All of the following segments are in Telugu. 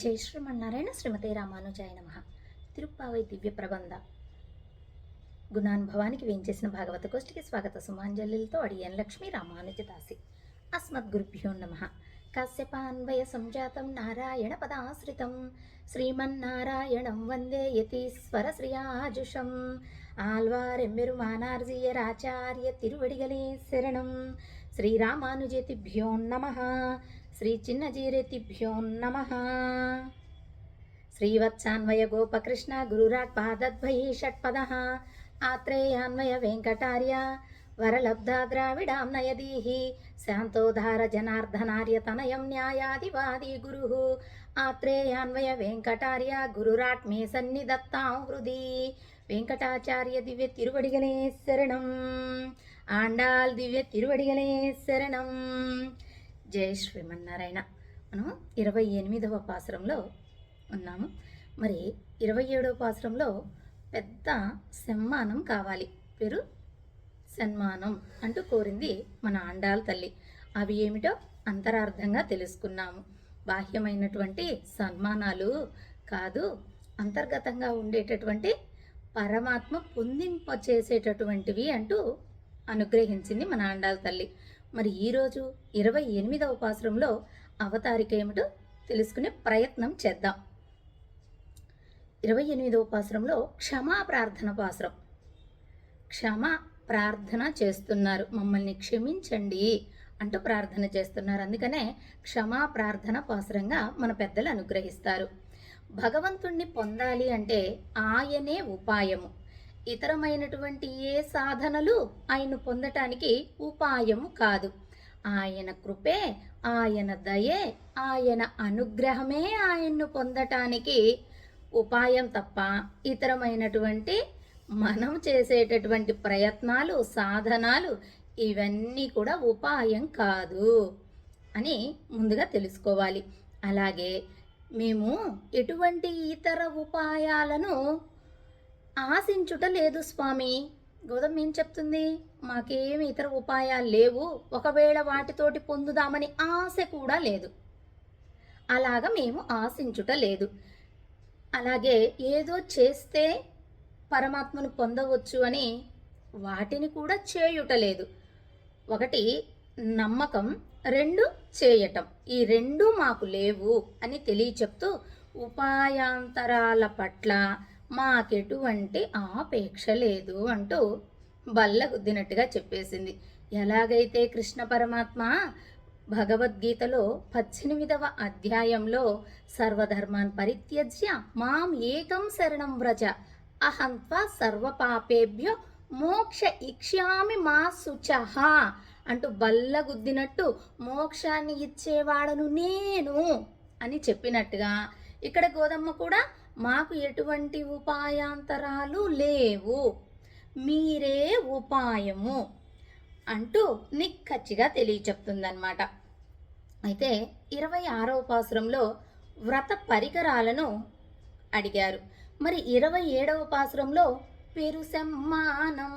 జై శ్రీమన్నారాయణ శ్రీమతే రామానుజాయ నమః. తిరుప్పావై దివ్య ప్రబంధ గుణానుభవానికి వేంచేసిన భాగవత గోష్ఠికి స్వాగత సుమాంజలిలతో అడియన్ లక్ష్మీ రామానుజదాసి. అస్మద్గురుభ్యో నమః. కాశ్యపాన్వయ సంజాతం నారాయణ పదాశ్రితం శ్రీమన్నారాయణం వందే యతీశ్వర శ్రియాజుషం ఆళ్వారెమ్మెరుమానార్జీయరాచార్య తిరువడిగలే శరణం. శ్రీరామానుజేతిభ్యో నమః. శ్రీ చిన్నజీరేతిభ్యో నమః. శ్రీవత్సాన్వయ గోపకృష్ణ గురురాట్ పాదద్వయీ షట్పదః ఆత్రేయాన్వయ వెంకటార్య వరలబ్ధా ద్రావిడాం నయదీహి శాంతోధార జనార్దనార్య తనయం న్యాయాదివాది గురుః ఆత్రేయాన్వయ వెంకటార్య గురురాట్ మే సన్నిధత్తాం హృది వెంకటాచార్య దివ్య తిరువడిగలే శరణం. ఆండాల్ దివ్య తిరువడిగలే శరణం. జై శ్రీమన్నారాయణ. మనం 28వ పాసురంలో ఉన్నాము. మరి 27వ పాసురంలో పెద్ద సన్మానం కావాలి, పేరు సన్మానం అంటూ కోరింది మన ఆండాల్ తల్లి. అవి ఏమిటో అంతరార్థంగా తెలుసుకున్నాము. బాహ్యమైనటువంటి సన్మానాలు కాదు, అంతర్గతంగా ఉండేటటువంటి పరమాత్మ పొందింపచేసేటటువంటివి అంటూ అనుగ్రహించింది మన ఆండాల్ తల్లి. మరి ఈరోజు 28వ పాసురంలో అవతారిక ఏమిటో తెలుసుకునే ప్రయత్నం చేద్దాం. 28వ పాసురంలో క్షమా ప్రార్థన పాసురం. క్షమా ప్రార్థన చేస్తున్నారు, మమ్మల్ని క్షమించండి అంటూ ప్రార్థన చేస్తున్నారు. అందుకనే క్షమా ప్రార్థన పాసురంగా మన పెద్దలు అనుగ్రహిస్తారు. భగవంతుణ్ణి పొందాలి అంటే ఆయనే ఉపాయము. ఇతరమైనటువంటి ఏ సాధనలు ఆయన్ను పొందటానికి ఉపాయము కాదు. ఆయన కృపే, ఆయన దయే, ఆయన అనుగ్రహమే ఆయన్ను పొందటానికి ఉపాయం తప్ప ఇతరమైనటువంటి మనం చేసేటటువంటి ప్రయత్నాలు, సాధనాలు ఇవన్నీ కూడా ఉపాయం కాదు అని ముందుగా తెలుసుకోవాలి. అలాగే మేము ఎటువంటి ఇతర ఉపాయాలను ఆశించుట లేదు స్వామి. గౌతమ్ ఏం చెప్తుంది? మాకేమి ఇతర ఉపాయాలు లేవు, ఒకవేళ వాటితోటి పొందుదామని ఆశ కూడా లేదు. అలాగా మేము ఆశించుట లేదు. అలాగే ఏదో చేస్తే పరమాత్మను పొందవచ్చు అని వాటిని కూడా చేయుట లేదు. ఒకటి నమ్మకం, రెండు చేయటం. ఈ రెండు మాకు లేవు అని తెలియచెప్తూ ఉపాయాంతరాల పట్ల మాకెటువంటి ఆపేక్ష లేదు అంటూ బల్లగుద్దినట్టుగా చెప్పేసింది. ఎలాగైతే కృష్ణ పరమాత్మ భగవద్గీతలో 18వ అధ్యాయంలో సర్వధర్మాన్ పరిత్యజ్య మాం ఏకం శరణం వ్రజ అహంత్వా సర్వపాపేభ్యో మోక్ష ఇక్ష్యామి మా శుచః అంటూ బల్లగుద్దినట్టు మోక్షాన్ని ఇచ్చేవాడను నేను అని చెప్పినట్టుగా ఇక్కడ గోదమ్మ కూడా మాకు ఎటువంటి ఉపాయాంతరాలు లేవు, మీరే ఉపాయము అంటూ నిక్కచ్చిగా తెలియచెప్తుందన్నమాట. అయితే 26వ పాసురంలో వ్రత పరికరాలను అడిగారు. మరి 27వ పాసురంలో పేరు సమ్మానం,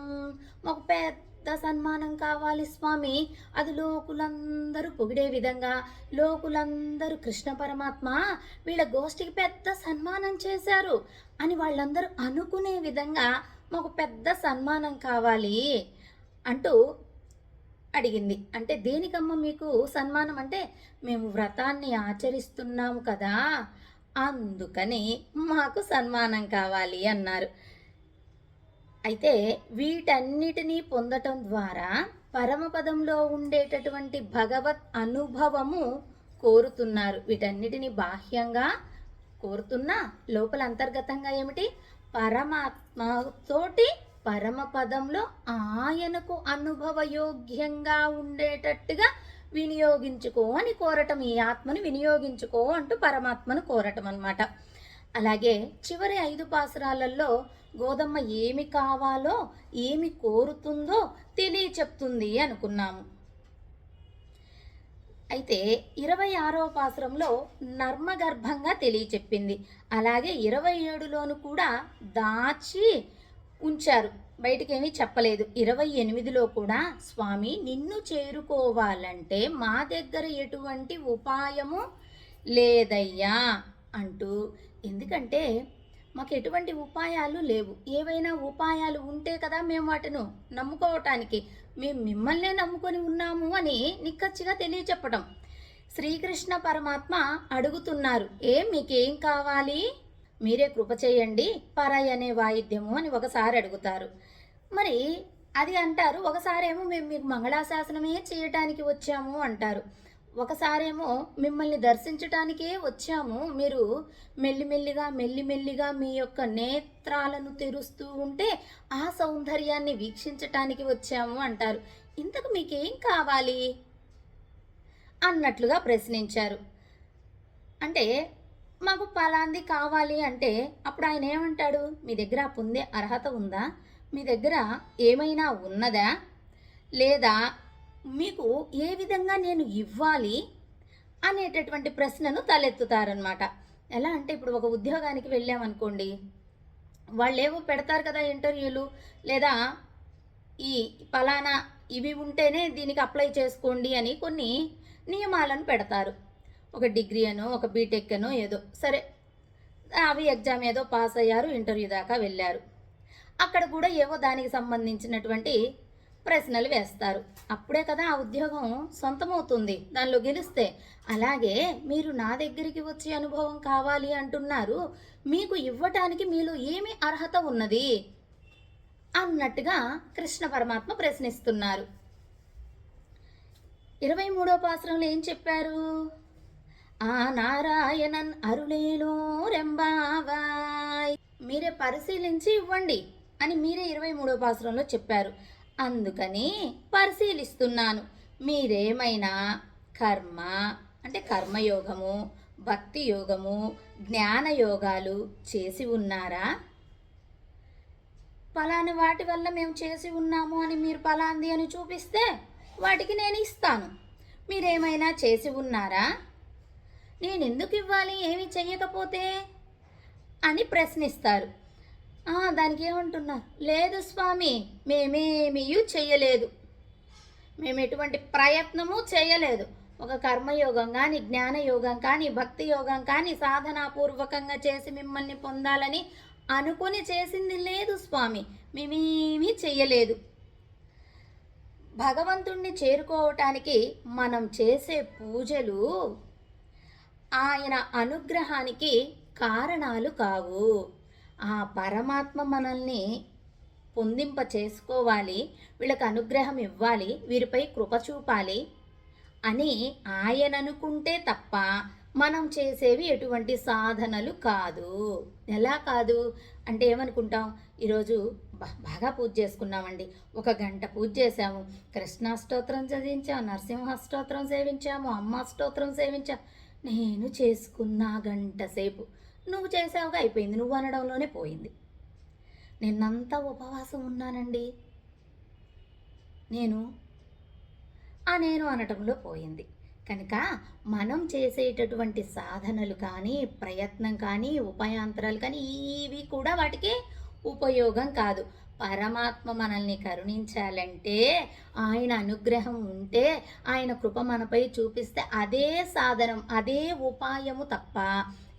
ఒక పెద్ద సన్మానం కావాలి స్వామి, అది లోకులందరూ పొగిడే విధంగా, లోకులందరూ కృష్ణ పరమాత్మ వీళ్ళ గోష్ఠికి పెద్ద సన్మానం చేశారు అని వాళ్ళందరూ అనుకునే విధంగా మాకు పెద్ద సన్మానం కావాలి అంటూ అడిగింది. అంటే దేనికమ్మ మీకు సన్మానం అంటే, మేము వ్రతాన్ని ఆచరిస్తున్నాము కదా, అందుకని మాకు సన్మానం కావాలి అన్నారు. అయితే వీటన్నిటినీ పొందటం ద్వారా పరమపదంలో ఉండేటటువంటి భగవత్ అనుభవము కోరుతున్నారు. వీటన్నిటిని బాహ్యంగా కోరుతున్నా లోపల అంతర్గతంగా ఏమిటి? పరమాత్మతోటి పరమపదంలో ఆయనకు అనుభవయోగ్యంగా ఉండేటట్టుగా వినియోగించుకో అని కోరటం. ఈ ఆత్మను వినియోగించుకో అంటూ పరమాత్మను కోరటం అన్నమాట. అలాగే చివరి 5 పాసురాలలో గోదమ్మ ఏమి కావాలో, ఏమి కోరుతుందో తెలియచెప్తుంది అనుకున్నాము. అయితే 26వ పాసురంలో నర్మగర్భంగా తెలియచెప్పింది. అలాగే 27లోను కూడా దాచి ఉంచారు, బయటికేమీ చెప్పలేదు. 28లో కూడా స్వామి నిన్ను చేరుకోవాలంటే మా దగ్గర ఎటువంటి ఉపాయము లేదయ్యా అంటూ, ఎందుకంటే మాకు ఎటువంటి ఉపాయాలు లేవు. ఏవైనా ఉపాయాలు ఉంటే కదా మేము వాటిని నమ్ముకోవటానికి. మేము మిమ్మల్నే నమ్ముకొని ఉన్నాము అని నిక్కచ్చిగా తెలియచెప్పటం. శ్రీకృష్ణ పరమాత్మ అడుగుతున్నారు, మీకేం కావాలి? మీరే కృప చేయండి పరాయి అనే వాయిద్యము అని ఒకసారి అడుగుతారు. మరి అది అంటారు, ఒకసారేమో మేము మీకు మంగళాశాసనమే చేయటానికి వచ్చాము అంటారు. ఒకసారేమో మిమ్మల్ని దర్శించటానికే వచ్చాము, మీరు మెల్లిమెల్లిగా మీ యొక్క నేత్రాలను తెరుస్తూ ఉంటే ఆ సౌందర్యాన్ని వీక్షించటానికి వచ్చాము అంటారు. ఇంతకు మీకేం కావాలి అన్నట్లుగా ప్రశ్నించారు. అంటే మాకు పలాంది కావాలి అంటే అప్పుడు ఆయన ఏమంటాడు, మీ దగ్గర పొందే అర్హత ఉందా? మీ దగ్గర ఏమైనా ఉన్నదా? లేదా మీకు ఏ విధంగా నేను ఇవ్వాలి అనేటటువంటి ప్రశ్నను తలెత్తుతారనమాట. ఎలా అంటే ఇప్పుడు ఒక ఉద్యోగానికి వెళ్ళామనుకోండి, వాళ్ళు ఏవో పెడతారు కదా ఇంటర్వ్యూలు, లేదా ఈ పలానా ఇవి ఉంటేనే దీనికి అప్లై చేసుకోండి అని కొన్ని నియమాలను పెడతారు. ఒక డిగ్రీ అనో ఒక బీటెక్ అనో ఏదో సరే, అవి ఎగ్జామ్ ఏదో పాస్ అయ్యారు, ఇంటర్వ్యూ దాకా వెళ్ళారు. అక్కడ కూడా ఏవో దానికి సంబంధించినటువంటి ప్రశ్నలు వేస్తారు. అప్పుడే కదా ఆ ఉద్యోగం సొంతమవుతుంది దానిలో గెలిస్తే. అలాగే మీరు నా దగ్గరికి వచ్చే అనుభవం కావాలి అంటున్నారు, మీకు ఇవ్వటానికి మీలో ఏమి అర్హత ఉన్నది అన్నట్టుగా కృష్ణ పరమాత్మ ప్రశ్నిస్తున్నారు. 23వ పాసురంలో ఏం చెప్పారు? ఆ నారాయణన్ అరుళేలో రెంబావాయ్, మీరే పరిశీలించి ఇవ్వండి అని మీరే 23వ పాసురంలో చెప్పారు. అందుకని పరిశీలిస్తున్నాను. మీరేమైనా కర్మ అంటే కర్మయోగము, భక్తి యోగము, జ్ఞాన యోగాలు చేసి ఉన్నారా? పలాని వాటి వల్ల మేము చేసి ఉన్నాము అని మీరు పలాంది అని చూపిస్తే వాటికి నేను ఇస్తాను. మీరేమైనా చేసి ఉన్నారా? నేను ఎందుకు ఇవ్వాలి ఏమి చెయ్యకపోతే అని ప్రశ్నిస్తారు. దానికి ఏమంటున్నారు? లేదు స్వామి, మేమేమీ చెయ్యలేదు, మేము ఎటువంటి ప్రయత్నము చేయలేదు. ఒక కర్మయోగం కానీ, జ్ఞానయోగం కానీ, భక్తి యోగం కానీ సాధనాపూర్వకంగా చేసి మిమ్మల్ని పొందాలని అనుకుని చేసింది లేదు స్వామి, మేమేమీ చెయ్యలేదు. భగవంతుణ్ణి చేరుకోవటానికి మనం చేసే పూజలు ఆయన అనుగ్రహానికి కారణాలు కావు. ఆ పరమాత్మ మనల్ని పొందింప చేసుకోవాలి, వీళ్ళకి అనుగ్రహం ఇవ్వాలి, వీరిపై కృప చూపాలి అని ఆయన అనుకుంటే తప్ప మనం చేసేవి ఎటువంటి సాధనలు కాదు. ఎలా కాదు అంటే ఏమనుకుంటాం, ఈరోజు బాగా పూజ చేసుకున్నామండి, 1 గంట పూజ చేసాము, కృష్ణాష్టోత్రం చదివించాము, నరసింహస్తోత్రం సేవించాము, అమ్మ స్తోత్రం సేవించాము. నేను చేసుకున్న గంట సేపు నువ్వు చేసావుగా అయిపోయింది, నువ్వు అనడంలోనే పోయింది. నిన్నంతా ఉపవాసం ఉన్నానండి నేను అనటంలో పోయింది. కనుక మనం చేసేటటువంటి సాధనలు కానీ, ప్రయత్నం కానీ, ఉపాయాంతరాలు కానీ ఇవి కూడా వాటికి ఉపయోగం కాదు. పరమాత్మ మనల్ని కరుణించాలంటే, ఆయన అనుగ్రహం ఉంటే, ఆయన కృప మనపై చూపిస్తే అదే సాధనం, అదే ఉపాయము తప్ప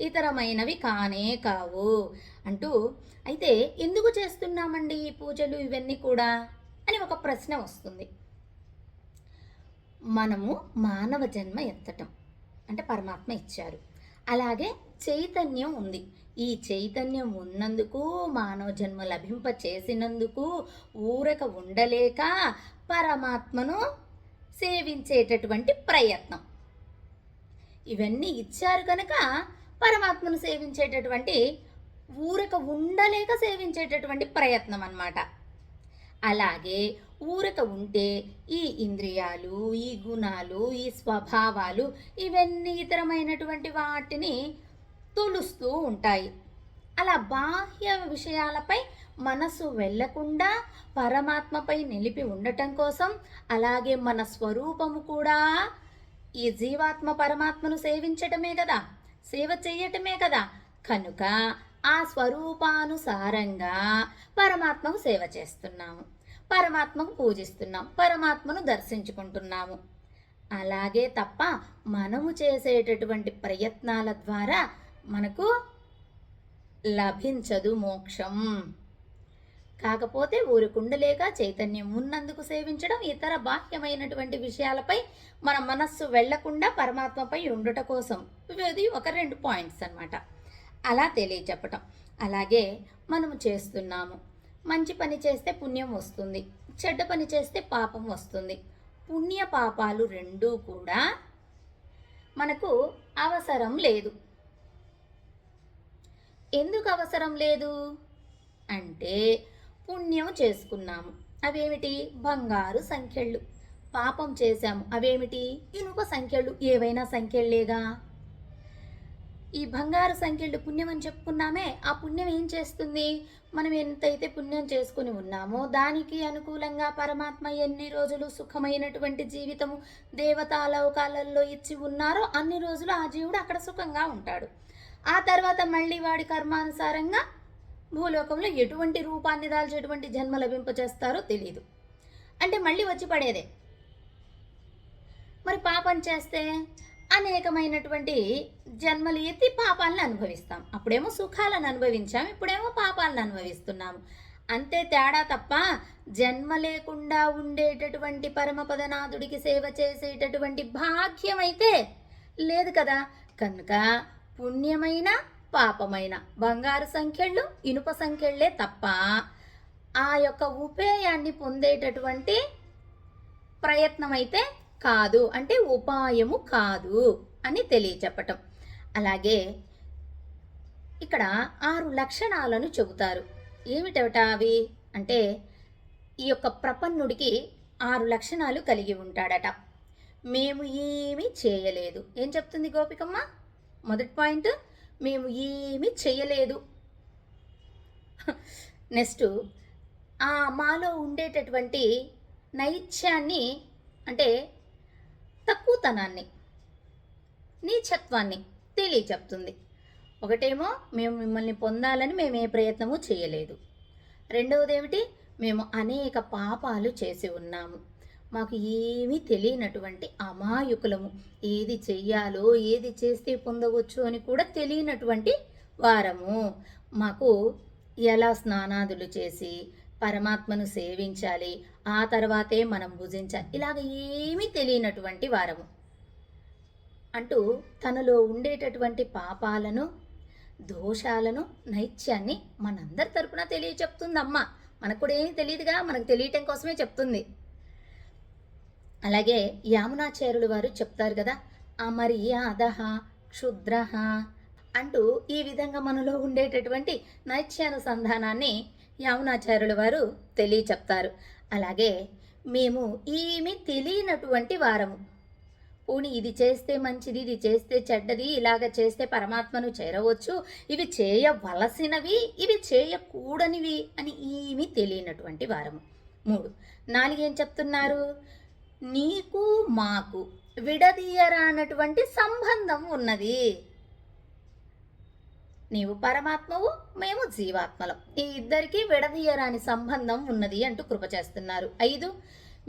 ఇతరమైనవి కానే కావు అంటూ, అయితే ఎందుకు చేస్తున్నామండి ఈ పూజలు ఇవన్నీ కూడా అని ఒక ప్రశ్న వస్తుంది. మనము మానవ జన్మ ఎత్తటం అంటే పరమాత్మ ఇచ్చారు, అలాగే చైతన్యం ఉంది. ఈ చైతన్యం ఉన్నందుకు, మానవ జన్మ లభింప చేసినందుకు ఊరక ఉండలేక పరమాత్మను సేవించేటటువంటి ప్రయత్నం, ఇవన్నీ ఇచ్చారు కనుక పరమాత్మను సేవించేటటువంటి, ఊరక ఉండలేక సేవించేటటువంటి ప్రయత్నం అన్నమాట. అలాగే ఊరక ఉంటే ఈ ఇంద్రియాలు, ఈ గుణాలు, ఈ స్వభావాలు ఇవన్నీ ఇతరమైనటువంటి వాటిని తొలుస్తూ ఉంటాయి. అలా బాహ్య విషయాలపై మనసు వెళ్ళకుండా పరమాత్మపై నిలిపి ఉండటం కోసం, అలాగే మన స్వరూపము కూడా ఈ జీవాత్మ పరమాత్మను సేవించటమే కదా, సేవ చేయటమే కదా. కనుక ఆ స్వరూపానుసారంగా పరమాత్మకు సేవ చేస్తున్నాము, పరమాత్మకు పూజిస్తున్నాం, పరమాత్మను దర్శించుకుంటున్నాము. అలాగే తప్ప మనము చేసేటటువంటి ప్రయత్నాల ద్వారా మనకు లభించదు మోక్షం. కాకపోతే ఊరికుండలేక చైతన్యం ఉన్నందుకు సేవించడం, ఇతర బాహ్యమైనటువంటి విషయాలపై మన మనస్సు వెళ్లకుండా పరమాత్మపై ఉండుట కోసం. ఇది ఒక 2 పాయింట్స్ అన్నమాట. అలా తెలియచెప్పటం. అలాగే మనము చేస్తున్నాము, మంచి పని చేస్తే పుణ్యం వస్తుంది, చెడ్డ పని చేస్తే పాపం వస్తుంది. పుణ్య పాపాలు రెండూ కూడా మనకు అవసరం లేదు. ఎందుకు అవసరం లేదు అంటే పుణ్యం చేసుకున్నాము, అవేమిటి? బంగారు సంఖ్యళ్ళు. పాపం చేశాము, అవేమిటి? ఇనుప సంఖ్యళ్ళు. ఏవైనా సంఖ్యలేగా. ఈ బంగారు సంఖ్యళ్ళు పుణ్యం అని చెప్పుకున్నామే, ఆ పుణ్యం ఏం చేస్తుంది? మనం ఎంతైతే పుణ్యం చేసుకుని ఉన్నామో దానికి అనుకూలంగా పరమాత్మ ఎన్ని రోజులు సుఖమైనటువంటి జీవితము దేవతాలోకాలలో ఇచ్చి ఉన్నారో అన్ని రోజులు ఆ జీవుడు అక్కడ సుఖంగా ఉంటాడు. ఆ తర్వాత మళ్ళీ వాడి కర్మానుసారంగా భూలోకంలో ఎటువంటి రూపాన్ని దాల్చి ఎటువంటి జన్మ లభింపచేస్తారో తెలియదు. అంటే మళ్ళీ వచ్చి పడేదే. మరి పాపం చేస్తే అనేకమైనటువంటి జన్మలు ఎత్తి పాపాలను అనుభవిస్తాం. అప్పుడేమో సుఖాలను అనుభవించాం, ఇప్పుడేమో పాపాలను అనుభవిస్తున్నాము. అంతే తేడా తప్ప జన్మ లేకుండా ఉండేటటువంటి పరమపదనాథుడికి సేవ చేసేటటువంటి భాగ్యం అయితే లేదు కదా. కనుక పుణ్యమైన పాపమైన బంగారు సంఖ్యళ్ళు ఇనుప సంఖ్యళ్ళే తప్ప ఆ యొక్క ఉపేయాన్ని పొందేటటువంటి ప్రయత్నం అయితే కాదు, అంటే ఉపాయము కాదు అని తెలియచెప్పటం. అలాగే ఇక్కడ 6 లక్షణాలను చెబుతారు. ఏమిటట అవి అంటే ఈ యొక్క ప్రపన్నుడికి 6 లక్షణాలు కలిగి ఉంటాడట. మేము ఏమీ చేయలేదు. ఏం చెప్తుంది గోపికమ్మ? మొదటి పాయింట్, మేము ఏమీ చేయలేదు. నెక్స్ట్, మాలో ఉండేటటువంటి నైత్యాన్ని అంటే తక్కువతనాన్ని, నీచత్వాన్ని తెలియచెప్తుంది. ఒకటేమో మేము మిమ్మల్ని పొందాలని మేము ఏ ప్రయత్నము చేయలేదు. రెండవది ఏమిటి? మేము అనేక పాపాలు చేసి ఉన్నాము, మాకు ఏమీ తెలియనటువంటి అమాయకులము, ఏది చెయ్యాలో ఏది చేస్తే పొందవచ్చు అని కూడా తెలియనటువంటి వారము. మాకు ఎలా స్నానాదులు చేసి పరమాత్మను సేవించాలి, ఆ తర్వాతే మనం భుజించాలి, ఇలాగ ఏమీ తెలియనటువంటి వారము అంటూ తనలో ఉండేటటువంటి పాపాలను దోషాలను నైత్యాన్ని మనందరి తరపున తెలియచెప్తుందమ్మ. మనకు కూడా ఏమీ తెలియదుగా, మనకు తెలియటం కోసమే చెప్తుంది. అలాగే యామునాచార్యులు వారు చెప్తారు కదా, అమర్యాదః క్షుద్రః అంటూ ఈ విధంగా మనలో ఉండేటటువంటి నైత్యానుసంధానాన్ని యామునాచార్యుల వారు తెలియచెప్తారు. అలాగే మేము ఏమీ తెలియనటువంటి వారము, పోనీ ఇది చేస్తే మంచిది, ఇది చేస్తే చెడ్డది, ఇలాగ చేస్తే పరమాత్మను చేరవచ్చు, ఇవి చేయవలసినవి, ఇవి చేయకూడనివి అని ఏమీ తెలియనటువంటి వారము. 3, 4 ఏం చెప్తున్నారు? నీకు మాకు విడదీయరానటువంటి సంబంధం ఉన్నది. నీవు పరమాత్మవు, మేము జీవాత్మలం, ఈ ఇద్దరికి విడదీయరాని సంబంధం ఉన్నది అంటూ కృప చేస్తున్నారు. 5,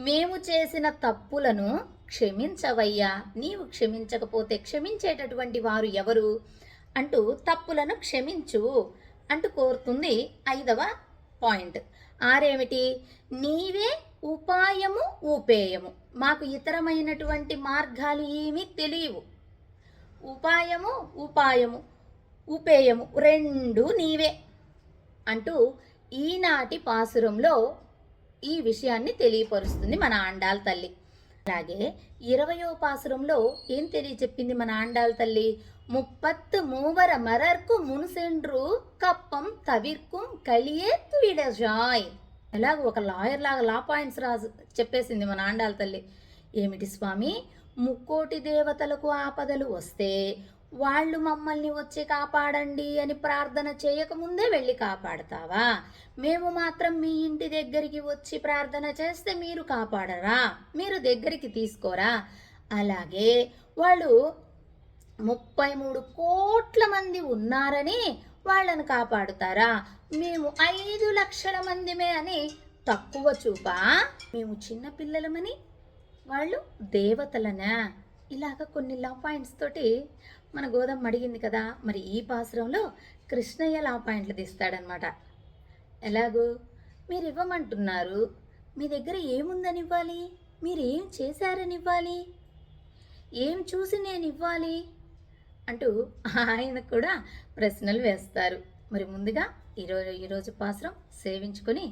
మేము చేసిన తప్పులను క్షమించవయ్యా, నీవు క్షమించకపోతే క్షమించేటటువంటి వారు ఎవరు అంటూ తప్పులను క్షమించు అంటూ కోరుతుంది 5వ పాయింట్. 6 ఏమిటి? నీవే ఉపాయము ఉపేయము, మాకు ఇతరమైనటువంటి మార్గాలు ఏమీ తెలియవు. ఉపాయము ఉపాయము ఉపేయము రెండు నీవే అంటూ ఈనాటి పాసురంలో ఈ విషయాన్ని తెలియపరుస్తుంది మన ఆండాళ్ళ తల్లి. అలాగే 20వ పాసురంలో ఏం తెలియచెప్పింది మన ఆండాళ్ళ తల్లి? 33 మరర్కు మున్సెండ్రు కప్పం తవిర్కుం కలియే తుయిడజాయ్. ఎలాగో ఒక లాయర్ లాగా లా పాయింట్స్ చెప్పేసింది మన ఆండాళ్ళ తల్లి. ఏమిటి స్వామి, 3 దేవతలకు ఆపదలు వస్తే వాళ్ళు మమ్మల్ని వచ్చి కాపాడండి అని ప్రార్థన చేయకముందే వెళ్ళి కాపాడతావా? మేము మాత్రం మీ ఇంటి దగ్గరికి వచ్చి ప్రార్థన చేస్తే మీరు కాపాడరా? మీరు దగ్గరికి తీసుకోరా? అలాగే వాళ్ళు 33 కోట్ల మంది ఉన్నారని వాళ్ళని కాపాడుతారా? మేము 5 లక్షల మందిమే అని తక్కువ చూపా? మేము చిన్న పిల్లలమని వాళ్ళు దేవతలనా? ఇలాగ కొన్ని లవ్ పాయింట్స్ తోటి మన గోధుమ అడిగింది కదా, మరి ఈ పాసురంలో కృష్ణయ్య లా పాయింట్లు తీస్తాడనమాట. ఎలాగూ మీరు ఇవ్వమంటున్నారు, మీ దగ్గర ఏముందని ఇవ్వాలి, మీరేం చేశారని ఇవ్వాలి, ఏం చూసి నేను ఇవ్వాలి అంటూ ఆయన కూడా ప్రశ్నలు వేస్తారు. మరి ముందుగా ఈరోజు పాసురం సేవించుకొని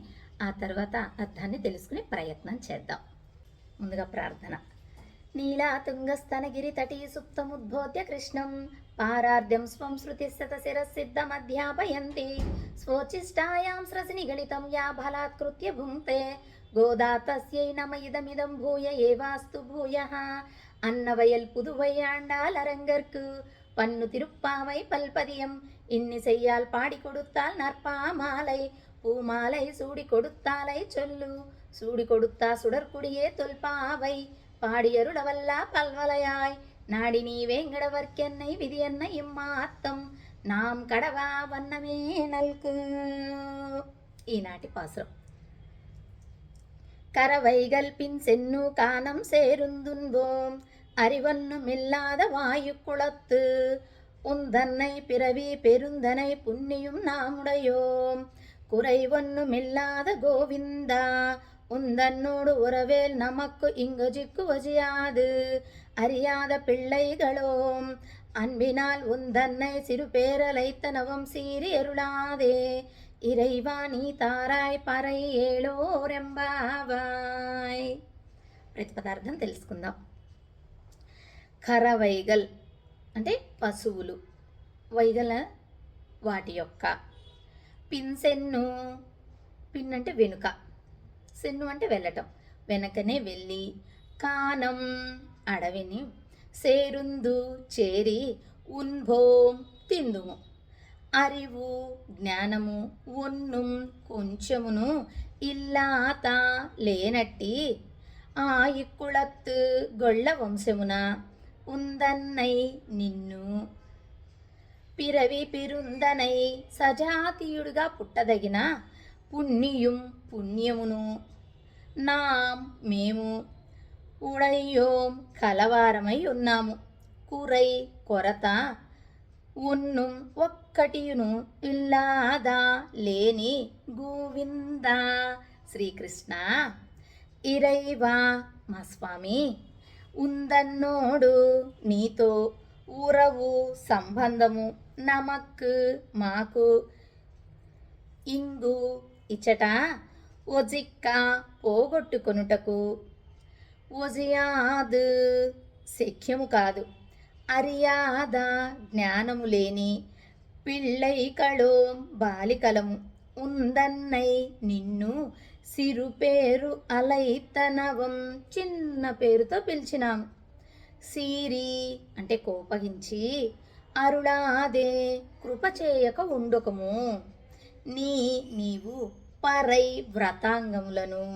ఆ తర్వాత అర్థాన్ని తెలుసుకునే ప్రయత్నం చేద్దాం. ముందుగా ప్రార్థన. నీలా తుంగస్తనగిరి తటీ సుప్తముద్బోధ్య కృష్ణం పారార్ధ్యం స్వం శృతిశత శిరసిద్ధమధ్యాపయంతి స్వోచిష్టాయాం స్రసి నిగళితం యా బలాత్కృత్య భుంక్తే గోదా తస్యై నమ ఇదమిదం భూయ ఏవాస్తు భూయః అన్నవయల్ పుదువై ఆండాలరంగర్కు పన్ను తిరుప్పావై పల్పదియం ఇన్ని செய்யால் பாடி கொடுத்தால் நற்பாமாலை பூமாலை சூடி கொடுத்தாலை சொல்லு சூடி கொடுத்தா சுடற்குடியே தொல்பாவை பாடியருளவல்லா பல்வலையாய் நாடி நீ வேங்கடவர்க்கென்னை விதியன்ன ఇమ్మాత్తం నాం కడవా వన్నమే నల్కు. ఈనాటి పాసురం. கரவைகள் பின் சென்னு கானம் சேருந்துன்போம் அறிவொன்னுமில்லாத வாயு குளத்து உந்தன்னை பிறவி பெருந்தனை புண்ணியும் நாமுடையோம் குறை ஒன்னுமில்லாத கோவிந்தா உந்தன்னோடு உறவேல் நமக்கு இங்கு ஜிக்கு வசியாது அறியாத பிள்ளைகளோம் அன்பினால் உந்தன்னை சிறு பேரலைத்தனவம் சீறி எருளாதே ఇరైవా నీ తారాయ్ పరై ఏళోరెంబావాయ్. ప్రతిపదార్థం తెలుసుకుందాం. కరవైగల్ అంటే పశువులు, వైగల వాటి యొక్క, పిన్సెన్ను పిన్ అంటే వెనుక, సెన్ను అంటే వెళ్ళటం, వెనకనే వెళ్ళి, కానం అడవిని, సేరుందు చేరి, ఉన్భోం తిందుము, అరివు జ్ఞానము, ఒన్నుం కొంచెమును, ఇల్లాత లేనట్టి, ఆ ఇక్కుళత్తు గొళ్ళ వంశమున, ఉందన్నై నిన్ను, పిరవి పిరుందనై సజాతీయుడిగా పుట్టదగిన, పుణ్యం పుణ్యమును, నాం మేము, ఉడయ్యోం కలవారమై ఉన్నాము, కురై కొరత, ఉన్నుం ఒక్కటియును ఇల్లాదా లేని గోవింద శ్రీకృష్ణ ఇరైవా మా స్వామి ఉందన్నోడు నీతో ఉరవు సంబంధము నమక్కు మాకు ఇంగు ఇచ్చట ఒజిక్క పోగొట్టుకొనుటకు ఒజియాదు శక్యము కాదు అరియాద జ్ఞానము లేని పిళ్ళైకళోం బాలికలము ఉందన్నై నిన్ను సిరు పేరు అలైతనవం చిన్న పేరుతో పిలిచినాము సీరి అంటే కోపగించి అరుళాదే కృప చేయక ఉండకము నీవు పరై వ్రతాంగములను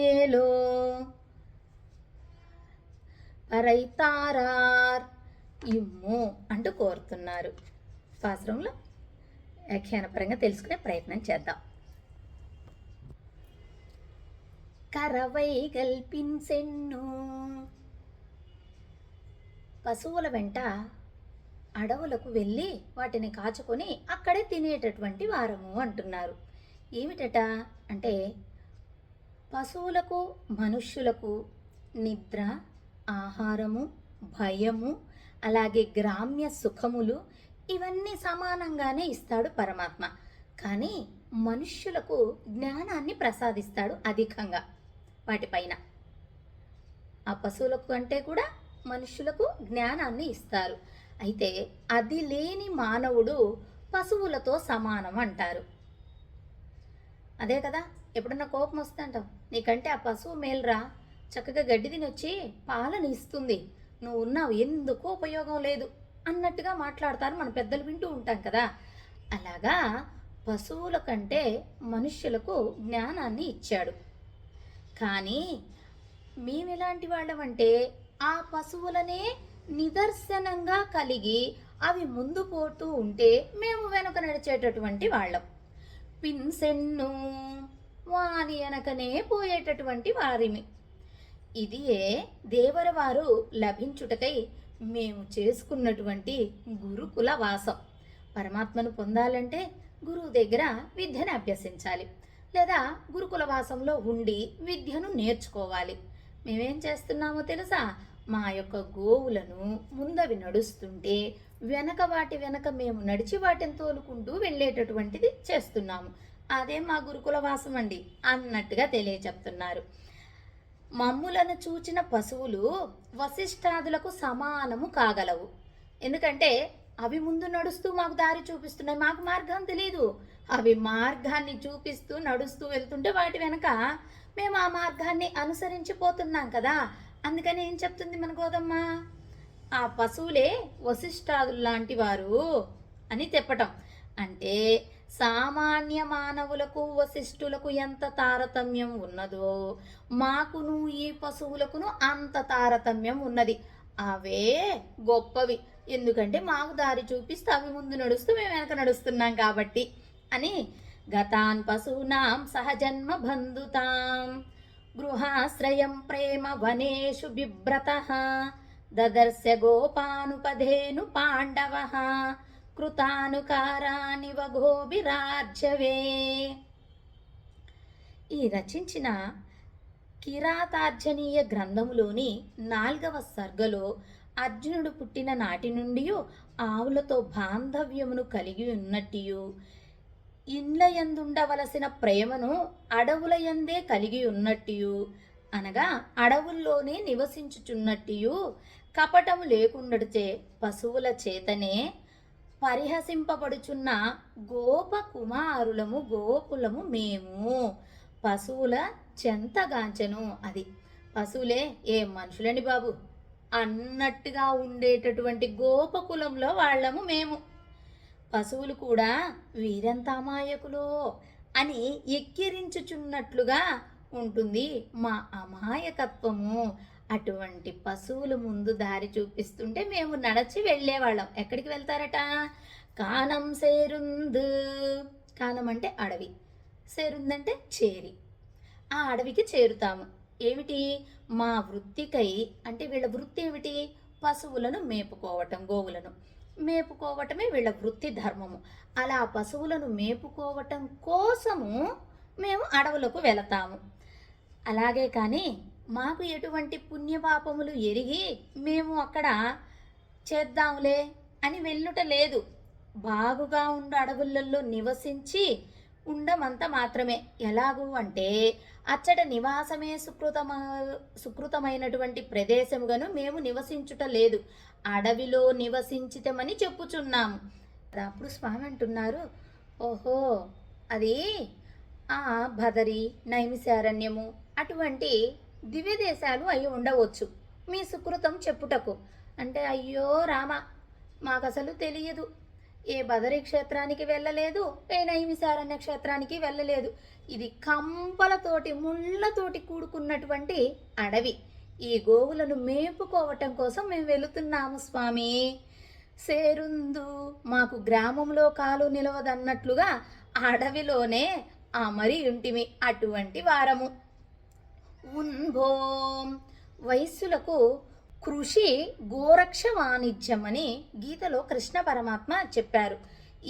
ఏలో పరైతారార్ ఇమ్ము అంటూ కోరుతున్నారు. పాసురంలో వ్యాఖ్యానపరంగా తెలుసుకునే ప్రయత్నం చేద్దాం. కరవైగల్ పిన్సెన్ను పశువుల వెంట అడవులకు వెళ్ళి వాటిని కాచుకొని అక్కడే తినేటటువంటి వారము అంటున్నారు. ఏమిటట అంటే పశువులకు మనుష్యులకు నిద్ర, ఆహారము, భయము, అలాగే గ్రామ్య సుఖములు ఇవన్నీ సమానంగానే ఇస్తాడు పరమాత్మ. కానీ మనుష్యులకు జ్ఞానాన్ని ప్రసాదిస్తాడు అధికంగా వాటిపైన. ఆ పశువులకు కంటే కూడా మనుష్యులకు జ్ఞానాన్ని ఇస్తారు. అయితే అది లేని మానవుడు పశువులతో సమానం అంటారు. అదే కదా, ఎప్పుడన్నా కోపం వస్తుంటాం, నీకంటే ఆ పశువు మేలురా, చక్కగా గడ్డి తినొచ్చి పాలను ఇస్తుంది, నువ్వు ఉన్నావు, ఎందుకు ఉపయోగం లేదు అన్నట్టుగా మాట్లాడతారు, మన పెద్దలు వింటూ ఉంటాం కదా. అలాగా పశువుల కంటే మనుష్యులకు జ్ఞానాన్ని ఇచ్చాడు. కానీ మేము ఎలాంటి వాళ్ళమంటే ఆ పశువులనే నిదర్శనంగా కలిగి అవి ముందు పోతూ ఉంటే మేము వెనుక నడిచేటటువంటి వాళ్ళం. పిన్సెన్ను వాని వెనకనే పోయేటటువంటి వారిమి. ఇదియే దేవరవారు లభించుటకై మేము చేసుకున్నటువంటి గురుకుల వాసం. పరమాత్మను పొందాలంటే గురువు దగ్గర విద్యను అభ్యసించాలి, లేదా గురుకుల వాసంలో ఉండి విద్యను నేర్చుకోవాలి. మేమేం చేస్తున్నామో తెలుసా? మా యొక్క గోవులను ముందవి నడుస్తుంటే వాటి వెనక మేము నడిచి వాటిని తోలుకుంటూ వెళ్ళేటటువంటిది చేస్తున్నాము. అదే మా గురుకుల వాసం అండి అన్నట్టుగా తెలియచెప్తున్నారు. మమ్ములను చూచిన పశువులు వశిష్ఠాదులకు సమానము కాగలవు. ఎందుకంటే అవి ముందు నడుస్తూ మాకు దారి చూపిస్తున్నాయి, మాకు మార్గం తెలియదు. అవి మార్గాన్ని చూపిస్తూ నడుస్తూ వెళ్తుంటే వాటి వెనక మేము ఆ మార్గాన్ని అనుసరించిపోతున్నాం కదా. అందుకని ఏం చెప్తుంది మన గోదమ్మ? ఆ పశువులే వశిష్ఠాదులు లాంటి వారు అని చెప్పటం. అంటే సామాన్య మానవులకు వశిష్ఠులకు ఎంత తారతమ్యం ఉన్నదో మాకును ఈ పశువులకును అంత తారతమ్యం ఉన్నది. అవే గొప్పవి, ఎందుకంటే మాకు దారి చూపిస్తూ అవి ముందు నడుస్తూ మేము వెనక నడుస్తున్నాం కాబట్టి అని. గతాన్ పశూనాం సహజన్మ బంధుతాం గృహాశ్రయం ప్రేమ వనేషు బిభ్రతః దదర్శ గోపానుపధేను పాండవః కృతానుకారాని వఘోభిరార్జవే. ఈ రచించిన కిరాతార్జనీయ గ్రంథములోని 4వ సర్గలో అర్జునుడు పుట్టిన నాటి నుండి ఆవులతో బాంధవ్యమును కలిగి ఉన్నట్టు, ఇండ్ల యందుండవలసిన ప్రేమను అడవుల యందే కలిగి ఉన్నట్టు, అనగా అడవుల్లోనే నివసించుచున్నట్టు, కపటము లేకుండడిచే పశువుల చేతనే పరిహసింపబడుచున్న గోప కుమారులము గోపులము మేము. పశువుల చెంతగాంచెను. అది పశువులే ఏ మనుషులండి బాబు అన్నట్టుగా ఉండేటటువంటి గోపకులంలో వాళ్ళము మేము. పశువులు కూడా వీరెంత అమాయకులో అని ఎక్కిరించుచున్నట్లుగా ఉంటుంది మా అమాయకత్వము. అటువంటి పశువులు ముందు దారి చూపిస్తుంటే మేము నడచి వెళ్ళేవాళ్ళం. ఎక్కడికి వెళ్తారట? కానం సేరుందు. కానం అంటే అడవి, సేరుందంటే చేరి. ఆ అడవికి చేరుతాము. ఏమిటి? మా వృత్తికై. అంటే వీళ్ళ వృత్తి ఏమిటి? పశువులను మేపుకోవటం, గోవులను మేపుకోవటమే వీళ్ళ వృత్తి ధర్మము. అలా పశువులను మేపుకోవటం కోసము మేము అడవులకు వెళతాము. అలాగే కానీ మాకు ఎటువంటి పుణ్యపాపములు ఎరిగి మేము అక్కడ చేద్దాంలే అని వెళ్ళుట లేదు. బాగుగా ఉండు అడవులలో నివసించి ఉండమంత మాత్రమే. ఎలాగూ అంటే అచ్చట నివాసమే సుకృతమైనటువంటి ప్రదేశముగాను మేము నివసించుట లేదు, అడవిలో నివసించితమని చెప్పుచున్నాము. అప్పుడు స్వామి అంటున్నారు, ఓహో అది ఆ బదరి, నైమిసారణ్యము అటువంటి దివ్య దేశాలు అయి ఉండవచ్చు మీ సుకృతం చెప్పుటకు. అంటే అయ్యో రామ, మాకు అసలు తెలియదు. ఏ బదరి క్షేత్రానికి వెళ్ళలేదు, ఏ నైమిసారణ్య క్షేత్రానికి వెళ్ళలేదు. ఇది కంపలతోటి ముళ్ళతోటి కూడుకున్నటువంటి అడవి. ఈ గోవులను మేపుకోవటం కోసం మేము వెళుతున్నాము స్వామి. సేరుందు, మాకు గ్రామంలో కాలు నిలవదన్నట్లుగా అడవిలోనే అమరి ఉంటిమి. అటువంటి వారము. ఉన్భోం, వయస్సులకు కృషి గోరక్ష వాణిజ్యం అని గీతలో కృష్ణ పరమాత్మ చెప్పారు.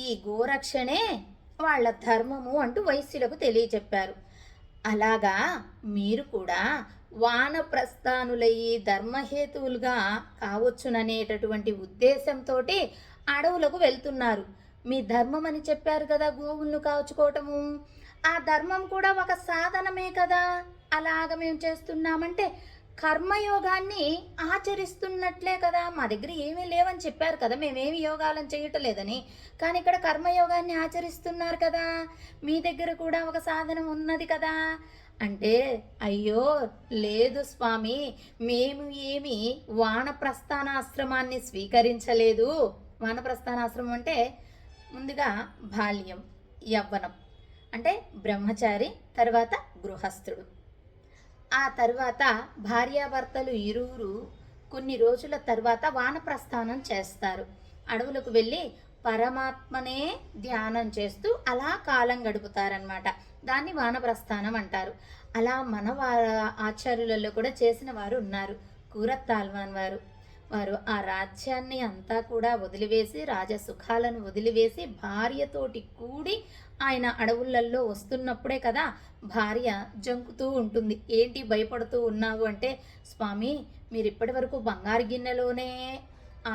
ఈ గోరక్షణే వాళ్ళ ధర్మము అంటూ వైశ్యులకు తెలియచెప్పారు. అలాగా మీరు కూడా వానప్రస్థానులయ్యి ధర్మహేతువులుగా కావచ్చుననేటటువంటి ఉద్దేశంతో అడవులకు వెళ్తున్నారు. మీ ధర్మం అని చెప్పారు కదా గోవులను కాచుకోవటము. ఆ ధర్మం కూడా ఒక సాధనమే కదా. అలాగ మేము చేస్తున్నామంటే కర్మయోగాన్ని ఆచరిస్తున్నట్లే కదా. మా దగ్గర ఏమీ లేవని చెప్పారు కదా, మేమేమి యోగాలను చేయటలేదని. కానీ ఇక్కడ కర్మయోగాన్ని ఆచరిస్తున్నారు కదా, మీ దగ్గర కూడా ఒక సాధనం ఉన్నది కదా అంటే, అయ్యో లేదు స్వామి, మేము ఏమి వానప్రస్థానాశ్రమాన్ని స్వీకరించలేదు. వానప్రస్థానాశ్రమం అంటే ముందుగా బాల్యం, యవ్వనం అంటే బ్రహ్మచారి, తర్వాత గృహస్థుడు, ఆ తర్వాత భార్యాభర్తలు ఇరువురు కొన్ని రోజుల తర్వాత వానప్రస్థానం చేస్తారు. అడవులకు వెళ్ళి పరమాత్మనే ధ్యానం చేస్తూ అలా కాలం గడుపుతారనమాట. దాన్ని వానప్రస్థానం అంటారు. అలా మన ఆచార్యులలో కూడా చేసిన వారు ఉన్నారు. కూరత్తాల్వాన్ వారు, వారు ఆ రాజ్యాన్ని అంతా కూడా వదిలివేసి రాజసుఖాలను వదిలివేసి భార్యతోటి కూడి ఆయన అడవులలో వస్తున్నప్పుడే కదా భార్య జంకుతూ ఉంటుంది. ఏంటి భయపడుతూ ఉన్నావు అంటే, స్వామి మీరు ఇప్పటి వరకు బంగారు గిన్నెలోనే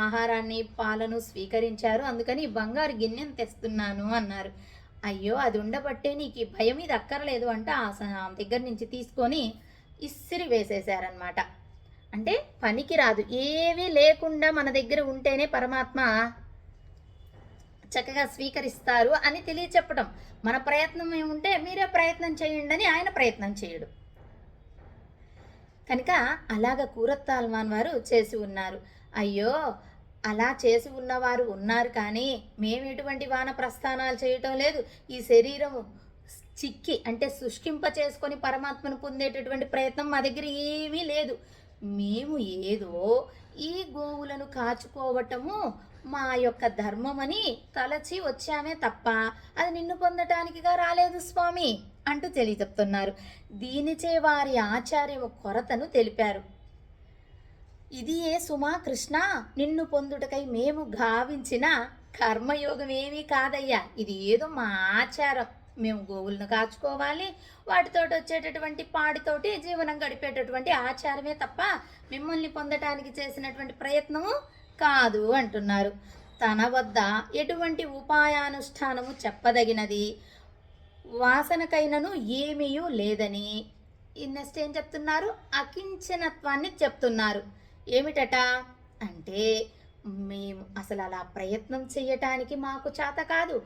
ఆహారాన్ని పాలను స్వీకరించారు, అందుకని బంగారు గిన్నెను తెస్తున్నాను అన్నారు. అయ్యో అది ఉండబట్టే నీకు ఈ భయం ఇది అక్కర్లేదు అంటే ఆమె దగ్గర నుంచి తీసుకొని ఇసిరి వేసేశారనమాట. అంటే పనికి రాదు, ఏమీ లేకుండా మన దగ్గర ఉంటేనే పరమాత్మ చక్కగా స్వీకరిస్తారు అని తెలియచెప్పడం. మన ప్రయత్నం ఏముంటే మీరే ప్రయత్నం చేయండి అని ఆయన ప్రయత్నం చేయడు కనుక అలాగ కూరత్తాల్వాన్ వారు చేసి ఉన్నారు. అయ్యో అలా చేసి ఉన్నవారు ఉన్నారు, కానీ మేము ఎటువంటి వాన ప్రస్థానాలు చేయటం లేదు. ఈ శరీరము చిక్కి అంటే శుష్కింప చేసుకొని పరమాత్మను పొందేటటువంటి ప్రయత్నం మా దగ్గర ఏమీ లేదు. మేము ఏదో ఈ గోవులను కాచుకోవటము మా యొక్క ధర్మమని తలచి వచ్చామే తప్ప అది నిన్ను పొందటానికిగా రాలేదు స్వామి అంటూ తెలియచెప్తున్నారు. దీనిచే వారి ఆచార్యము కొరతను తెలిపారు. ఇది ఏ సుమా కృష్ణ, నిన్ను పొందుటకై మేము గావించిన కర్మయోగం ఏమీ కాదయ్యా, ఇది ఏదో మా ఆచారం. మేము గోవులను కాచుకోవాలి, వాటితోటి వచ్చేటటువంటి పాడితోటి జీవనం గడిపేటటువంటి ఆచారమే తప్ప మిమ్మల్ని పొందటానికి చేసినటువంటి ప్రయత్నము కాదు అంటున్నారు. తన వద్ద ఎటువంటి ఉపాయానుష్ఠానము చెప్పదగినది వాసనకైనను ఏమీ లేదని నెక్స్ట్ ఏం చెప్తున్నారు, అకించనత్వాన్ని చెప్తున్నారు. ఏమిటట అంటే, మేము అసలు అలా ప్రయత్నం చేయటానికి మాకు చేత కాదు,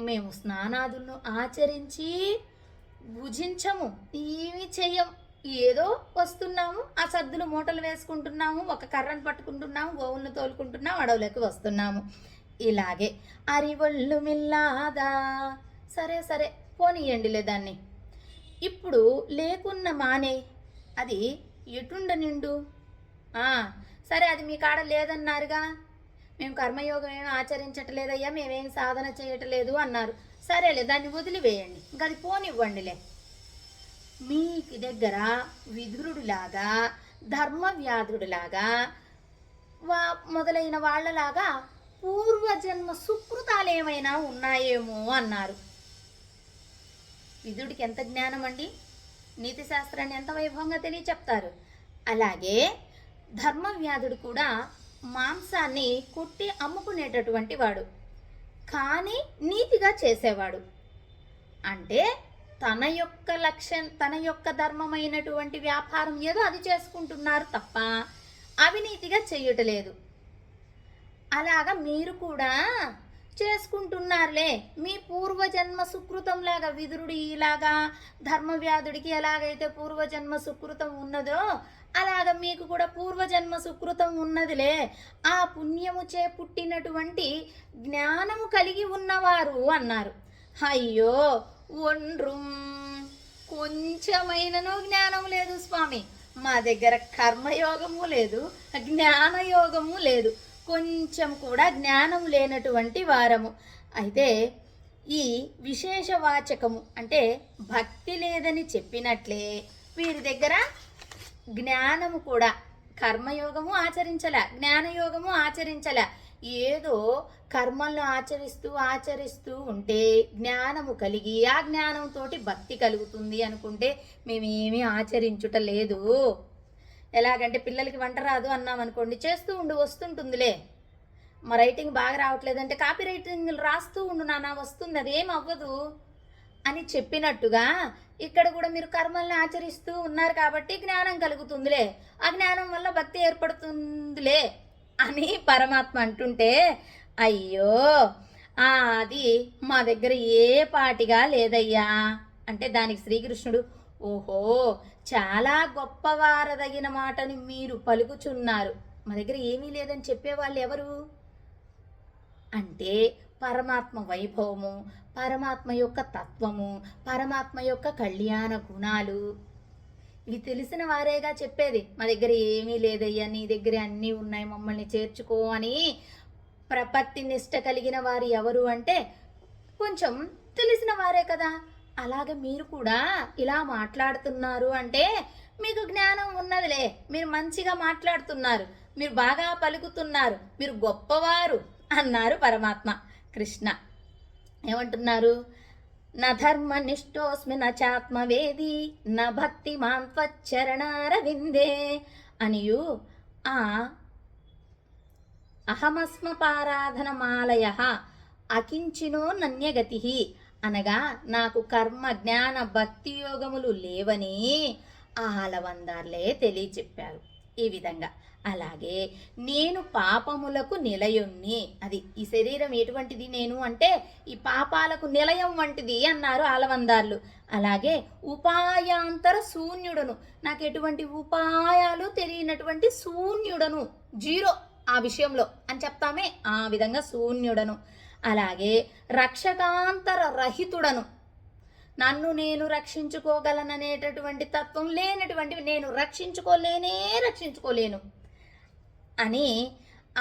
మేము స్నానాదులను ఆచరించి భుజించము, ఏమీ చెయ్యం, ఏదో వస్తున్నాము, ఆ సద్దులు మూటలు వేసుకుంటున్నాము, ఒక కర్రను పట్టుకుంటున్నాము, గోవులను తోలుకుంటున్నాము, అడవులకు వస్తున్నాము. ఇలాగే అరివళ్ళు మిల్లాదా, సరే సరే పోనీయండిలే దాన్ని. ఇప్పుడు లేకున్న మానే అది ఎటుండ నిండు, సరే అది మీ కాడ లేదన్నారుగా, మేము కర్మయోగం ఏమి ఆచరించట్లేదయ్యా, మేమేం సాధన చేయట్లేదు అన్నారు. సరేలే దాన్ని వదిలివేయండి, ఇంకా అది పోనివ్వండిలే. మీ దగ్గర విదురుడిలాగా ధర్మవ్యాధుడిలాగా మొదలైన వాళ్ళలాగా పూర్వజన్మ సుకృతాలు ఏమైనా ఉన్నాయేమో అన్నారు. విదుడికి ఎంత జ్ఞానం అండి, నీతి శాస్త్రాన్ని ఎంత వైభవంగా తెలియచెప్తారు. అలాగే ధర్మవ్యాధుడు కూడా మాంసాన్ని కుట్టి అమ్ముకునేటటువంటి వాడు, కానీ నీతిగా చేసేవాడు. అంటే తన యొక్క లక్ష్యం, తన యొక్క ధర్మమైనటువంటి వ్యాపారం ఏదో అది చేసుకుంటున్నారు తప్ప అవినీతిగా చేయటలేదు. అలాగా మీరు కూడా చేసుకుంటున్నారులే, మీ పూర్వజన్మ సుకృతంలాగా. విదురుడి ఇలాగా ధర్మవ్యాధుడికి ఎలాగైతే పూర్వజన్మ సుకృతం ఉన్నదో అలాగ మీకు కూడా పూర్వజన్మ సుకృతం ఉన్నదిలే. ఆ పుణ్యము చే పుట్టినటువంటి జ్ఞానము కలిగి ఉన్నవారు అన్నారు. అయ్యో ఒండ్రుం, కొంచెమైనను జ్ఞానం లేదు స్వామి, మా దగ్గర కర్మయోగము లేదు, జ్ఞానయోగము లేదు, కొంచెం కూడా జ్ఞానం లేనటువంటి వారము. అయితే ఈ విశేషవాచకము అంటే భక్తి లేదని చెప్పినట్లే వీరి దగ్గర జ్ఞానము కూడా, కర్మయోగము ఆచరించలే, జ్ఞానయోగము ఆచరించలే, ఏదో కర్మలను ఆచరిస్తూ ఉంటే జ్ఞానము కలిగి ఆ జ్ఞానంతో భక్తి కలుగుతుంది అనుకుంటే మేమేమీ ఆచరించుట లేదు. ఎలాగంటే పిల్లలకి వంట రాదు అన్నాం అనుకోండి, చేస్తూ ఉండు వస్తుంటుందిలే. మా రైటింగ్ బాగా రావట్లేదంటే కాపీ రైటింగ్ రాస్తూ ఉండు నాన్న వస్తుంది, అదేం అవ్వదు అని చెప్పినట్టుగా ఇక్కడ కూడా మీరు కర్మల్ని ఆచరిస్తూ ఉన్నారు కాబట్టి జ్ఞానం కలుగుతుందిలే, ఆ జ్ఞానం వల్ల భక్తి ఏర్పడుతుందిలే అని పరమాత్మ అంటుంటే, అయ్యో అది మా దగ్గర ఏ పాటిగా లేదయ్యా అంటే దానికి శ్రీకృష్ణుడు, ఓహో చాలా గొప్పవారదగిన మాటని మీరు పలుకుచున్నారు, మా దగ్గర ఏమీ లేదని చెప్పేవాళ్ళు ఎవరు అంటే పరమాత్మ వైభవము, పరమాత్మ యొక్క తత్వము, పరమాత్మ యొక్క కళ్యాణ గుణాలు ఇవి తెలిసిన వారేగా చెప్పేది. మా దగ్గర ఏమీ లేదయ్యా, నీ దగ్గర అన్నీ ఉన్నాయి, మమ్మల్ని చేర్చుకో అని. ప్రపత్తి నిష్ట కలిగిన వారు ఎవరు అంటే కొంచెం తెలిసిన వారే కదా. అలాగే మీరు కూడా ఇలా మాట్లాడుతున్నారు అంటే మీకు జ్ఞానం ఉన్నదిలే, మీరు మంచిగా మాట్లాడుతున్నారు, మీరు బాగా పలుకుతున్నారు, మీరు గొప్పవారు అన్నారు పరమాత్మ. కృష్ణ ఏమంటున్నారు? న ధర్మనిష్టోస్మి న చాత్మవేది న భక్తిమాన్ త్వచ్చరణారవిందే అనియు ఆ అహమస్మపారాధనమాలయ అకించినో నన్యగతి అనగా నాకు కర్మ జ్ఞాన భక్తి యోగములు లేవని ఆలవందార్లే తెలియచెప్పారు. ఈ విధంగా అలాగే నేను పాపములకు నిలయుణ్ణి, అది ఈ శరీరం ఎటువంటిది నేను అంటే ఈ పాపాలకు నిలయం వంటిది అన్నారు ఆలవందార్లు. అలాగే ఉపాయాంతర శూన్యుడను, నాకు ఎటువంటి ఉపాయాలు తెలియనటువంటి శూన్యుడను, జీరో ఆ విషయంలో అని చెప్తామే ఆ విధంగా శూన్యుడను. అలాగే రక్షకాంతర రహితుడను, నన్ను నేను రక్షించుకోగలననేటటువంటి తత్వం లేనటువంటి, నేను రక్షించుకోలేను అని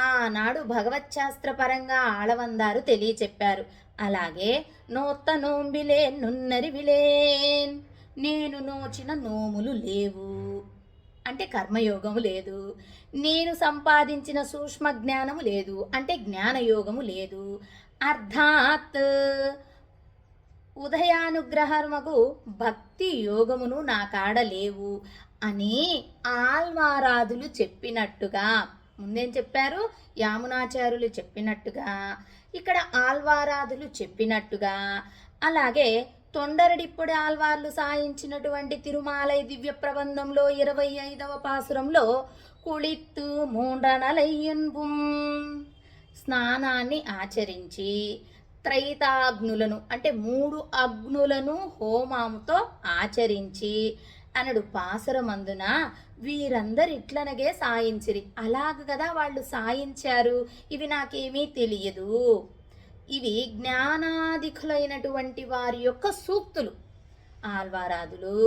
ఆనాడు భగవచ్శాస్త్రపరంగా ఆళవందారు తెలియచెప్పారు. అలాగే నోత్త నోంబిలే నున్నరివిలేన్, నేను నోచిన నోములు లేవు అంటే కర్మయోగము లేదు, నేను సంపాదించిన సూక్ష్మ జ్ఞానము లేదు అంటే జ్ఞానయోగము లేదు. అర్థాత్ ఉదయానుగ్రహముకు భక్తి యోగమును నా కాడ లేవు అని ఆల్వారాదులు చెప్పినట్టుగా, ముందేం చెప్పారు? యామునాచార్యులు చెప్పినట్టుగా, ఇక్కడ ఆల్వారాదులు చెప్పినట్టుగా, అలాగే తొండరడిప్పుడు ఆల్వార్లు సాయించినటువంటి తిరుమాలై దివ్య ప్రబంధంలో 25వ పాసురంలో కుళిత్తు మూండనలయ్యన్బుం, స్నానాన్ని ఆచరించి త్రైతాగ్నులను అంటే 3 అగ్నులను హోమాముతో ఆచరించి అనడు పాసురమందున వీరందరిట్లనగే సాయించిరి. అలాగ కదా వాళ్ళు సాయించారు. ఇవి నాకేమీ తెలియదు, ఇవి జ్ఞానాధికులైనటువంటి వారి యొక్క సూక్తులు ఆల్వారాదులు,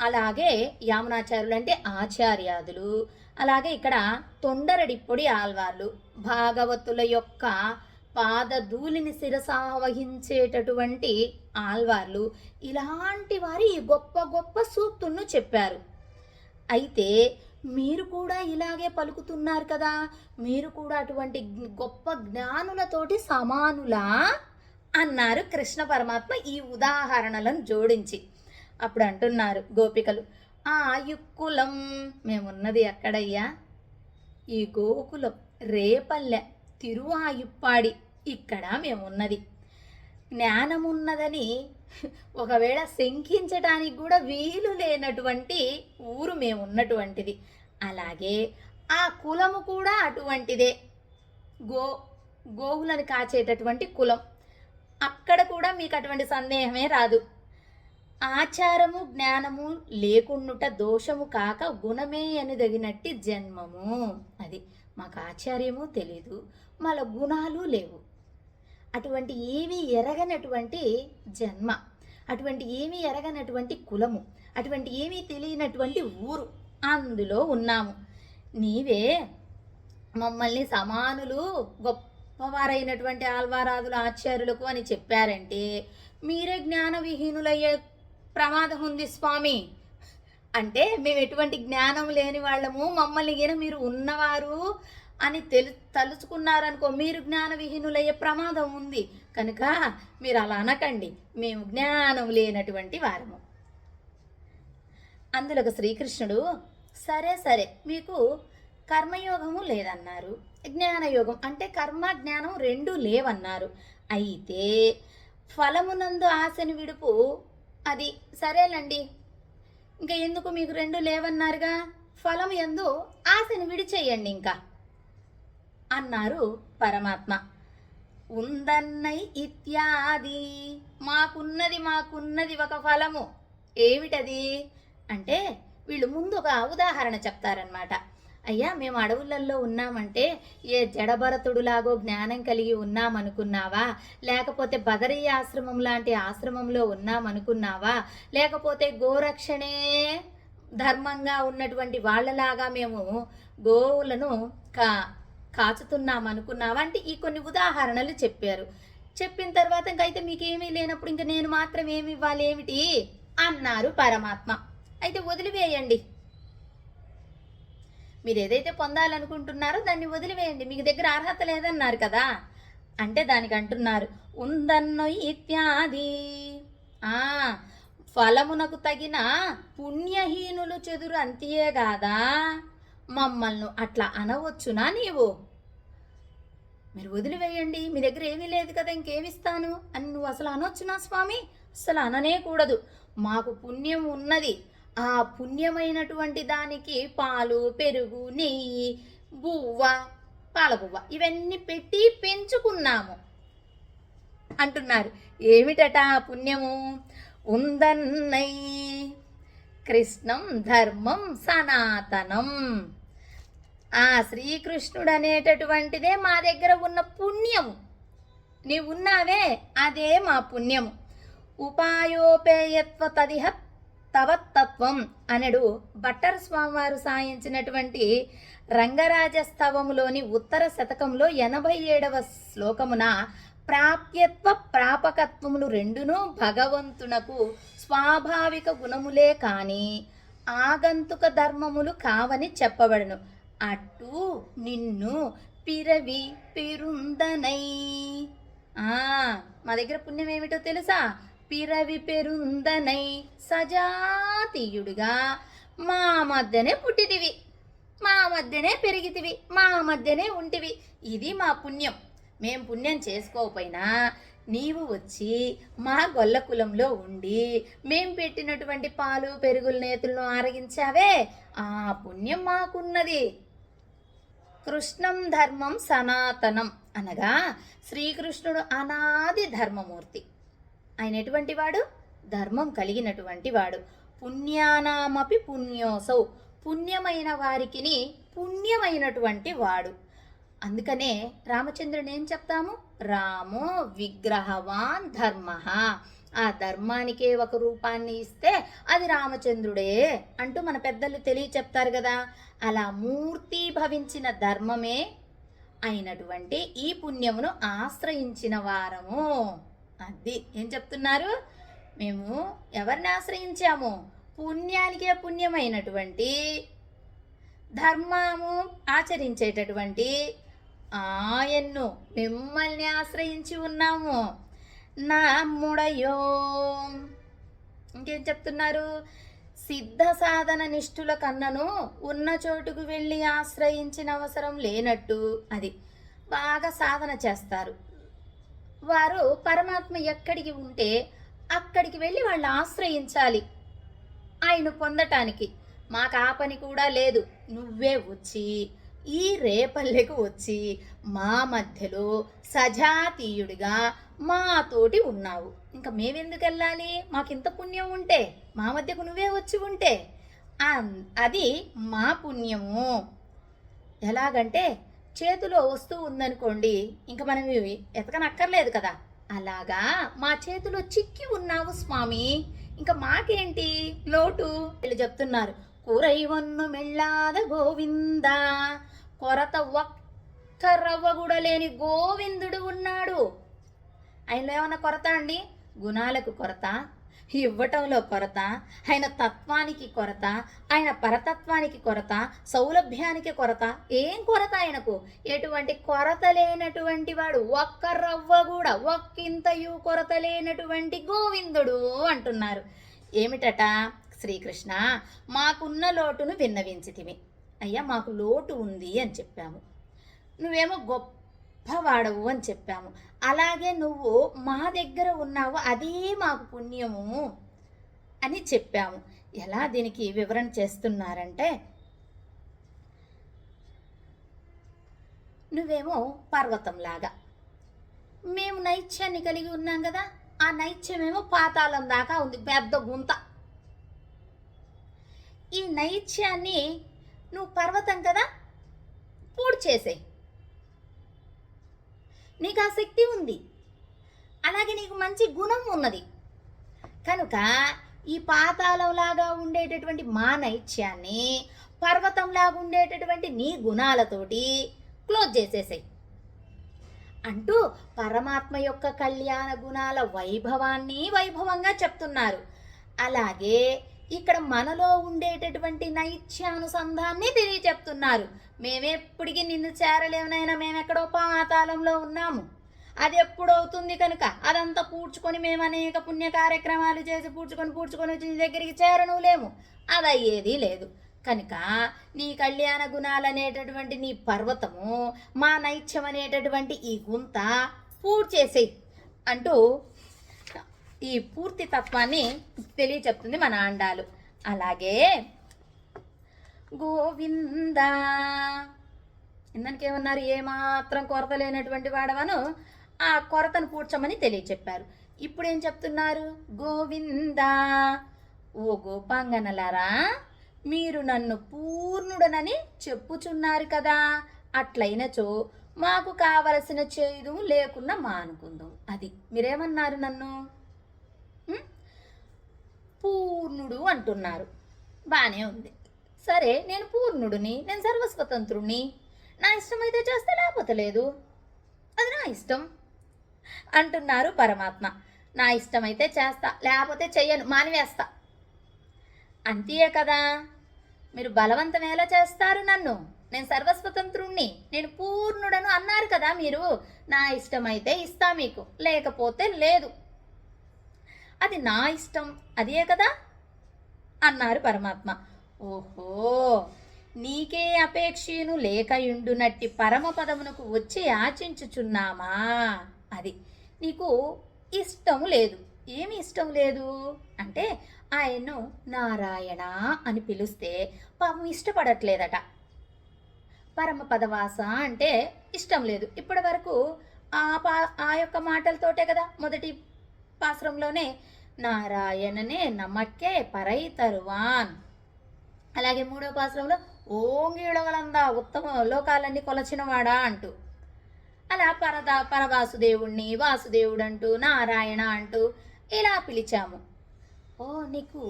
అలాగే యామునాచార్యులు అంటే ఆచార్యాదులు, అలాగే ఇక్కడ తొండరడిప్పొడి ఆల్వార్లు భాగవతుల యొక్క పాదధూళిని శిరసావహించేటటువంటి ఆల్వార్లు, ఇలాంటి వారి గొప్ప గొప్ప సూక్తులను చెప్పారు. అయితే మీరు కూడా ఇలాగే పలుకుతున్నారు కదా, మీరు కూడా అటువంటి గొప్ప జ్ఞానులతోటి సమానులా అన్నారు కృష్ణ పరమాత్మ ఈ ఉదాహరణలను జోడించి. అప్పుడు అంటున్నారు గోపికలు, ఆ యుక్కులం, మేమున్నది ఎక్కడయ్యా? ఈ గోకులం రేపల్లె తిరువాయుప్పాడి, ఇక్కడ మేమున్నది. జ్ఞానమున్నదని ఒకవేళ శంకించడానికి కూడా వీలు లేనటువంటి ఊరు మేమున్నటువంటిది. అలాగే ఆ కులము కూడా అటువంటిదే, గోవులను కాచేటటువంటి కులం. అక్కడ కూడా మీకు అటువంటి సందేహమే రాదు. ఆచారము జ్ఞానము లేకుండుట దోషము కాక గుణమే అనదగినట్టి జన్మము. అది మాకు ఆచార్యము తెలీదు, మళ్ళ గుణాలు లేవు, అటువంటి ఏమీ ఎరగనటువంటి జన్మ, అటువంటి ఏమీ ఎరగనటువంటి కులము, అటువంటి ఏమీ తెలియనటువంటి ఊరు, అందులో ఉన్నాము. నీవే మమ్మల్ని సమానులు గొప్పవారైనటువంటి ఆల్వారాదుల ఆచార్యులకు అని చెప్పారంటే మీరే జ్ఞాన విహీనులయ్యే ప్రమాదం ఉంది స్వామి. అంటే మేము ఎటువంటి జ్ఞానం లేని వాళ్ళము, మమ్మల్ని గిన మీరు ఉన్నవారు అని తలుచుకున్నారనుకో, మీరు జ్ఞాన విహీనులయ్యే ప్రమాదం ఉంది. కనుక మీరు అలా అనకండి, మేము జ్ఞానం లేనటువంటి వారము. అందులో శ్రీకృష్ణుడు, సరే మీకు కర్మయోగము లేదన్నారు, జ్ఞానయోగం అంటే కర్మ జ్ఞానం 2 లేవన్నారు. అయితే ఫలమునందు ఆశని విడుపు, అది సరేనండి, ఇంకా ఎందుకు మీకు 2 లేవన్నారుగా, ఫలం యందు ఆశని విడిచేయండి ఇంకా అన్నారు పరమాత్మ. ఉందన్నై ఇత్యాది, మాకున్నది ఒక ఫలము. ఏమిటది అంటే వీళ్ళు ముందు ఒక ఉదాహరణ చెప్తారనమాట. అయ్యా, మేము అడవులలో ఉన్నామంటే ఏ జడభరతుడులాగో జ్ఞానం కలిగి ఉన్నామనుకున్నావా, లేకపోతే బదరీ ఆశ్రమం లాంటి ఆశ్రమంలో ఉన్నామనుకున్నావా, లేకపోతే గోరక్షణే ధర్మంగా ఉన్నటువంటి వాళ్ళలాగా మేము గోవులను కాచుతున్నామనుకున్నావా అంటే ఈ కొన్ని ఉదాహరణలు చెప్పారు. చెప్పిన తర్వాత ఇంకైతే మీకేమీ లేనప్పుడు ఇంక నేను మాత్రం ఏమి ఇవ్వాలి ఏమిటి అన్నారు పరమాత్మ. అయితే వదిలివేయండి, మీరు ఏదైతే పొందాలనుకుంటున్నారో దాన్ని వదిలివేయండి, మీకు దగ్గర అర్హత లేదన్నారు కదా. అంటే దానికి అంటున్నారు ఉందన్నో ఇత్యాది. ఆ ఫలమునకు తగిన పుణ్యహీనులు చెదురు అంతియే కాదా, మమ్మల్ని అట్లా అనవచ్చునా నీవు? మీరు వదిలివేయండి, మీ దగ్గర ఏమీ లేదు కదా, ఇంకేమిస్తాను అని నువ్వు అసలు అనొచ్చునా స్వామి? అసలు అననే కూడదు. మాకు పుణ్యం ఉన్నది, ఆ పుణ్యమైనటువంటి దానికి పాలు, పెరుగు, నెయ్యి, బువ్వ, పాలబువ్వ ఇవన్నీ పెట్టి పెంచుకున్నాము అంటున్నారు. ఏమిటట ఆ పుణ్యము? ఉందన్నై కృష్ణం ధర్మం సనాతనం. ఆ శ్రీకృష్ణుడు అనేటటువంటిదే మా దగ్గర ఉన్న పుణ్యము. నీవున్నావే అదే మా పుణ్యము. ఉపాయోపేయత్వ తదిహ తవత్తత్వం అనడు భట్టర్ స్వామివారు సాయించినటువంటి రంగరాజస్తవములోని ఉత్తర శతకంలో 87వ శ్లోకమున ప్రాప్యత్వ ప్రాపకత్వములు రెండును భగవంతునకు స్వాభావిక గుణములే కాని ఆగంతుక ధర్మములు కావని చెప్పబడను. అట్టు నిన్ను పిరవి పెరుందనై. మా దగ్గర పుణ్యం ఏమిటో తెలుసా? పిరవి పెరుందనై సజాతీయుడిగా మా మధ్యనే పుట్టితివి, మా మధ్యనే పెరిగితివి, మా మధ్యనే ఉంటివి. ఇది మా పుణ్యం. మేం పుణ్యం చేసుకోకపోయినా నీవు వచ్చి మా గొల్ల కులంలో ఉండి మేం పెట్టినటువంటి పాలు పెరుగుల నేతులను ఆరగించావే, ఆ పుణ్యం మాకున్నది. కృష్ణం ధర్మం సనాతనం అనగా శ్రీకృష్ణుడు అనాది ధర్మమూర్తి. ఆయన ఎటువంటి వాడు? ధర్మం కలిగినటువంటి వాడు. పుణ్యానామపి పుణ్యోసౌ, పుణ్యమైన వారికిని పుణ్యమైనటువంటి వాడు. అందుకనే రామచంద్రుని ఏం చెప్తాము? రామో విగ్రహవాన్ ధర్మ. ఆ ధర్మానికే ఒక రూపాన్ని ఇస్తే అది రామచంద్రుడే అంటూ మన పెద్దలు తెలియ చెప్తారు కదా. అలా మూర్తి భవించిన ధర్మమే అయినటువంటి ఈ పుణ్యమును ఆశ్రయించిన వారము. అది ఏం చెప్తున్నారు? మేము ఎవరిని ఆశ్రయించాము? పుణ్యానికే పుణ్యమైనటువంటి ధర్మము ఆచరించేటటువంటి ఆయన్ను మిమ్మల్ని ఆశ్రయించి ఉన్నాము. నాముడయో. ఇంకేం చెప్తున్నారు? సిద్ధ సాధన నిష్ఠుల కన్నను ఉన్న చోటుకు వెళ్ళి ఆశ్రయించిన అవసరం లేనట్టు. అది బాగా సాధన చేస్తారు వారు, పరమాత్మ ఎక్కడికి ఉంటే అక్కడికి వెళ్ళి వాళ్ళు ఆశ్రయించాలి ఆయన పొందటానికి. మాకు ఆ పని కూడా లేదు. నువ్వే వచ్చి ఈ రేపల్లెకు వచ్చి మా మధ్యలో సజాతీయుడిగా మాతోటి ఉన్నావు. ఇంకా మేమెందుకు వెళ్ళాలి? మాకింత పుణ్యం ఉంటే, మా మధ్యకు నువ్వే వచ్చి ఉంటే అది మా పుణ్యము. ఎలాగంటే చేతిలో వస్తువు ఉందనుకోండి, ఇంకా మనం ఇవి ఎతకనక్కర్లేదు కదా. అలాగా మా చేతిలో చిక్కి ఉన్నావు స్వామి, ఇంకా మాకేంటి లోటు? వీళ్ళు చెప్తున్నారు కూరైవన్ను మెళ్ళాద గోవింద. కొరత ఒక్క రవ్వ కూడా లేని గోవిందుడు ఉన్నాడు. ఆయనలో ఏమన్నా కొరత అండి? గుణాలకు కొరత, ఇవ్వటంలో కొరత, ఆయన తత్వానికి కొరత, ఆయన పరతత్వానికి కొరత, సౌలభ్యానికి కొరత, ఏం కొరత ఆయనకు? ఎటువంటి కొరత లేనటువంటి వాడు, ఒక్క రవ్వ కూడా ఒక్కింతయు కొరత లేనటువంటి గోవిందుడు అంటున్నారు. ఏమిటట? శ్రీకృష్ణ, మాకున్న లోటును విన్నవించితివి. అయ్యా మాకు లోటు ఉంది అని చెప్పాము, నువ్వేమో గొప్పవాడవు అని చెప్పాము. అలాగే నువ్వు మా దగ్గర ఉన్నావు, అదే మాకు పుణ్యము అని చెప్పాము. ఎలా దీనికి వివరణ చేస్తున్నారంటే, నువ్వేమో పర్వతంలాగా, మేము నైత్యాన్ని కలిగి ఉన్నాం కదా, ఆ నైత్యమేమో పాతాళం దాకా ఉంది, పెద్ద గుంత. ఈ నైత్యాన్ని నువ్వు పర్వతం కదా, పూడ్ చేసే, నీకు ఆ శక్తి ఉంది, అలాగే నీకు మంచి గుణం ఉన్నది కనుక ఈ పాతాళంలాగా ఉండేటటువంటి మా నైత్యాన్ని పర్వతంలాగా ఉండేటటువంటి నీ గుణాలతోటి క్లోజ్ చేసేసాయి అంటూ పరమాత్మ యొక్క కళ్యాణ గుణాల వైభవాన్ని వైభవంగా చెప్తున్నారు. అలాగే ఇక్కడ మనలో ఉండేటటువంటి నైత్యానుసంధాన్ని తెలియచెప్తున్నారు. మేమెప్పటికీ నిన్ను చేరలేమనైనా, మేమెక్కడో పాతాళంలో ఉన్నాము, అది ఎప్పుడవుతుంది కనుక అదంతా పూడ్చుకొని మేము అనేక పుణ్య కార్యక్రమాలు చేసి పూడ్చుకొని వచ్చి నీ దగ్గరికి చేరనులేము, అది అయ్యేది లేదు. కనుక నీ కళ్యాణ గుణాలనేటటువంటి నీ పర్వతము, మా నైత్యం అనేటటువంటి ఈ గుంత పూడ్చేసేయి అంటూ ఈ పూర్తి తత్వాన్ని తెలియచెప్తుంది మన ఆండాలు. అలాగే గోవింద ఇందాకేమన్నారు, ఏమాత్రం కొరత లేనటువంటి వాడవను ఆ కొరతను పూడ్చమని తెలియచెప్పారు. ఇప్పుడు ఏం చెప్తున్నారు, గోవింద ఓ గోపాంగనలారా, మీరు నన్ను పూర్ణుడనని చెప్పుచున్నారు కదా, అట్లయినచో మాకు కావలసిన చేదు లేకున్నా మానుకుందాం. అది మీరేమన్నారు, నన్ను పూర్ణుడు అంటున్నారు, బాగానే ఉంది. సరే, నేను పూర్ణుడిని, నేను సర్వస్వతంత్రుణ్ణి, నా ఇష్టమైతే చేస్తే లేకపోతే లేదు, అది నా ఇష్టం అంటున్నారు పరమాత్మ. నా ఇష్టమైతే చేస్తా, లేకపోతే చెయ్యను, మానివేస్తా, అంతే కదా. మీరు బలవంతం ఎలా చేస్తారు నన్ను, నేను సర్వస్వతంత్రుణ్ణి, నేను పూర్ణుడను అన్నారు కదా మీరు. నా ఇష్టమైతే ఇస్తా మీకు, లేకపోతే లేదు, అది నా ఇష్టం, అదే కదా అన్నారు పరమాత్మ. ఓహో, నీకే అపేక్షను లేకయుండునట్టి పరమపదమునకు వచ్చి యాచించుచున్నామా, అది నీకు ఇష్టము లేదు. ఏమి ఇష్టం లేదు అంటే, ఆయన్ను నారాయణ అని పిలిస్తే పాపం ఇష్టపడట్లేదట. పరమపదవాస అంటే ఇష్టం లేదు. ఇప్పటి వరకు ఆ యొక్క మాటలతోటే కదా, మొదటి పాశ్రంలోనే నారాయణనే నమ్మక్కే పరై తరువాన్, అలాగే మూడో పాశ్రంలో ఓంగిళగలందా ఉత్తమ లోకాలన్నీ కొలచినవాడా అంటూ, అలా పరవాసుదేవుణ్ణి వాసుదేవుడు అంటూ నారాయణ అంటూ ఇలా పిలిచాము. ఓ, నీకు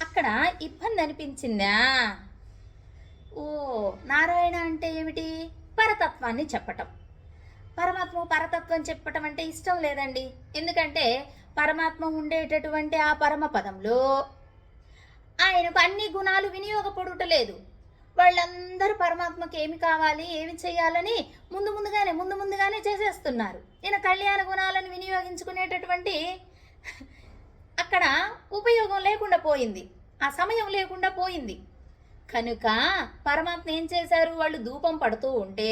అక్కడ ఇబ్బంది అనిపించిందా? ఓ, నారాయణ అంటే ఏమిటి? పరతత్వాన్ని చెప్పటం. పరమాత్మ పరతత్వం చెప్పటం అంటే ఇష్టం లేదండి. ఎందుకంటే పరమాత్మ ఉండేటటువంటి ఆ పరమ పదంలో ఆయనకు అన్ని గుణాలు వినియోగపడుటలేదు. వాళ్ళందరూ పరమాత్మకి ఏమి కావాలి, ఏమి చేయాలని ముందు ముందుగానే చేసేస్తున్నారు. ఈయన కళ్యాణ గుణాలను వినియోగించుకునేటటువంటి అక్కడ ఉపయోగం లేకుండా పోయింది, ఆ సమయం లేకుండా పోయింది. కనుక పరమాత్మ ఏం చేశారు, వాళ్ళు ధూపం పడుతూ ఉంటే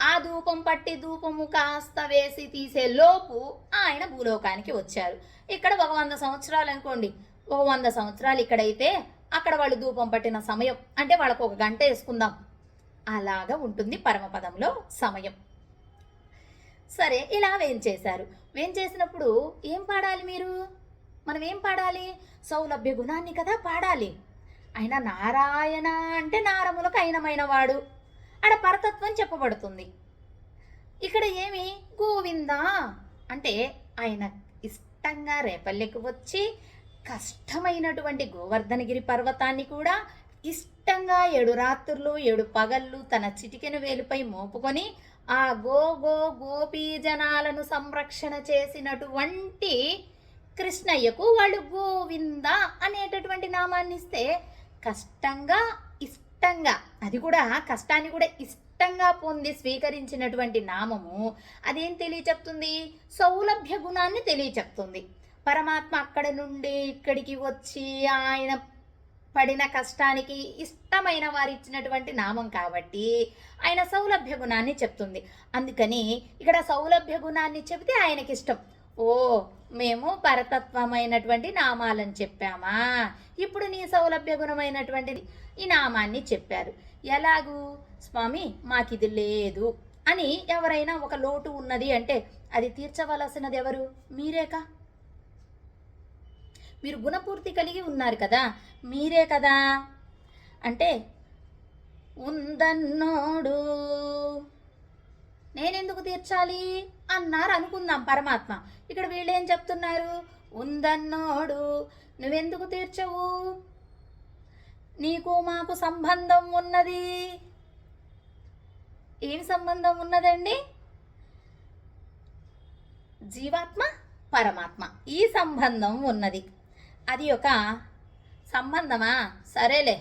ఆ ధూపం పట్టి ధూపము కాస్త వేసి తీసే లోపు ఆయన భూలోకానికి వచ్చారు. ఇక్కడ 100 సంవత్సరాలు అనుకోండి, 100 సంవత్సరాలు ఇక్కడైతే అక్కడ వాళ్ళు ధూపం పట్టిన సమయం అంటే వాళ్ళకు 1 గంట వేసుకుందాం, అలాగా ఉంటుంది పరమపదంలో సమయం. సరే, ఇలా వేంచేశారు. వేంచేసినప్పుడు ఏం పాడాలి మీరు? మనం ఏం పాడాలి? సౌలభ్య గుణాన్ని కదా పాడాలి. ఆయన నారాయణ అంటే నారములకు అయినమైన వాడు, ఆడ పరతత్వం చెప్పబడుతుంది. ఇక్కడ ఏమి గోవింద అంటే ఆయన ఇష్టంగా రేపల్లెకు వచ్చి కష్టమైనటువంటి గోవర్ధనగిరి పర్వతాన్ని కూడా ఇష్టంగా 7 రాత్రులు 7 పగళ్ళు తన చిటికెన వేలుపై మోపుకొని ఆ గోపీ జనాలను సంరక్షణ చేసినటువంటి కృష్ణయ్యకు వాళ్ళు గోవింద అనేటటువంటి నామాన్ని ఇస్తే కష్టంగా ఇష్టంగా, అది కూడా కష్టాన్ని కూడా ఇష్టంగా పొంది స్వీకరించినటువంటి నామము అదేం తెలియచెప్తుంది? సౌలభ్య గుణాన్ని తెలియచెప్తుంది. పరమాత్మ అక్కడ నుండి ఇక్కడికి వచ్చి ఆయన పడిన కష్టానికి ఇష్టమైన వారు ఇచ్చినటువంటి నామం కాబట్టి ఆయన సౌలభ్య గుణాన్ని చెప్తుంది. అందుకని ఇక్కడ సౌలభ్య గుణాన్ని చెబితే ఆయనకి ఇష్టం. ఓ, మేము పరతత్వమైనటువంటి నామాలను చెప్పామా, ఇప్పుడు నీ సౌలభ్య గుణమైనటువంటిది ఈ నామాన్ని చెప్పారు. ఎలాగూ స్వామి మాకిది లేదు అని ఎవరైనా ఒక లోటు ఉన్నది అంటే అది తీర్చవలసినది ఎవరు? మీరేకా. మీరు గుణపూర్తి కలిగి ఉన్నారు కదా, మీరే కదా. అంటే ఉందన్నోడు నేనెందుకు తీర్చాలి అన్నారు అనుకుందాం పరమాత్మ. ఇక్కడ వీళ్ళేం చెప్తున్నారు? ఉందన్నోడు నువ్వెందుకు తీర్చవు, నీకు మాకు సంబంధం ఉన్నది. ఏమి సంబంధం ఉన్నదండి? జీవాత్మ పరమాత్మ ఈ సంబంధం ఉన్నది. అది ఒక సంబంధమా? సరేలే,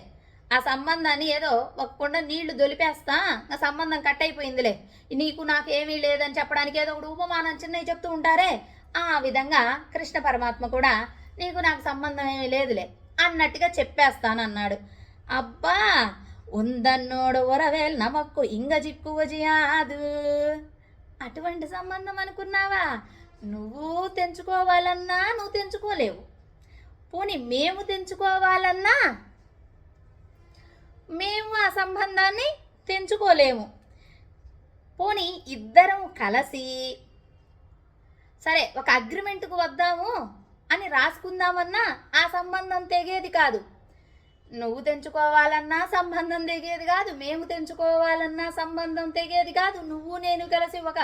ఆ సంబంధాన్ని ఏదో ఒక కుండ నీళ్లు దొలిపేస్తా, ఆ సంబంధం కట్ అయిపోయిందిలే, నీకు నాకేమీ లేదని చెప్పడానికి ఏదో ఒకటి ఉపమానం చిన్నవి చెప్తూ ఉంటారే, ఆ విధంగా కృష్ణ పరమాత్మ కూడా నీకు నాకు సంబంధం ఏమీ లేదులే అన్నట్టుగా చెప్పేస్తానన్నాడు. అబ్బా, ఉందన్నోడు ఒరవేల్ నమక్కు ఇంగ జిక్కువ జియాదు. అటువంటి సంబంధం అనుకున్నావా? నువ్వు తెంచుకోవాలన్నా నువ్వు తెంచుకోలేవు, పోనీ మేము తెంచుకోవాలన్నా మేము ఆ సంబంధాన్ని తెంచుకోలేము. పోనీ ఇద్దరం కలిసి సరే ఒక అగ్రిమెంట్కు వద్దాము అని రాసుకుందామన్నా ఆ సంబంధం తెగేది కాదు. నువ్వు తెంచుకోవాలన్నా సంబంధం తెగేది కాదు, మేము తెంచుకోవాలన్నా సంబంధం తెగేది కాదు. నువ్వు నేను కలిసి ఒక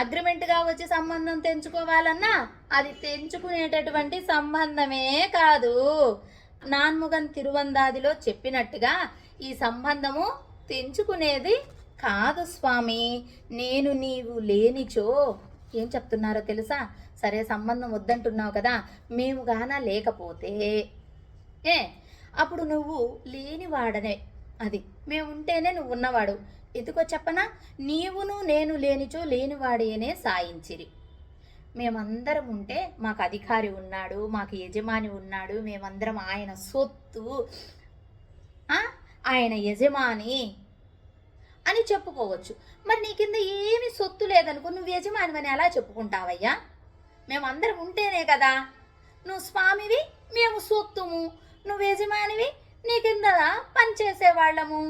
అగ్రిమెంట్గా వచ్చి సంబంధం తెంచుకోవాలన్నా అది తెంచుకునేటటువంటి సంబంధమే కాదు. నాన్ముగన్ తిరువందాదిలో చెప్పినట్టుగా ఈ సంబంధము తెంచుకునేది కాదు స్వామి. నేను నీవు లేనిచో ఏం చెప్తున్నారో తెలుసా? సరే సంబంధం వద్దంటున్నావు కదా, మేము గాన లేకపోతే అప్పుడు నువ్వు లేనివాడనే, అది మేము ఉంటేనే నువ్వు ఉన్నవాడు. ఎందుకో చెప్పనా? నీవును నేను లేనిచో లేనివాడేనే సాయించిరి. మేమందరం ఉంటే మాకు అధికారి ఉన్నాడు, మాకు యజమాని ఉన్నాడు, మేమందరం ఆయన సొత్తు, ఆయన యజమాని అని చెప్పుకోవచ్చు. మరి నీ కింద ఏమి సొత్తు లేదనుకో, నువ్వు యజమాని అని ఎలా చెప్పుకుంటావయ్యా? మేమందరం ఉంటేనే కదా నువ్వు స్వామివి, మేము సొత్తుము, నువ్వు యజమానివి, నీ కింద పనిచేసేవాళ్ళము,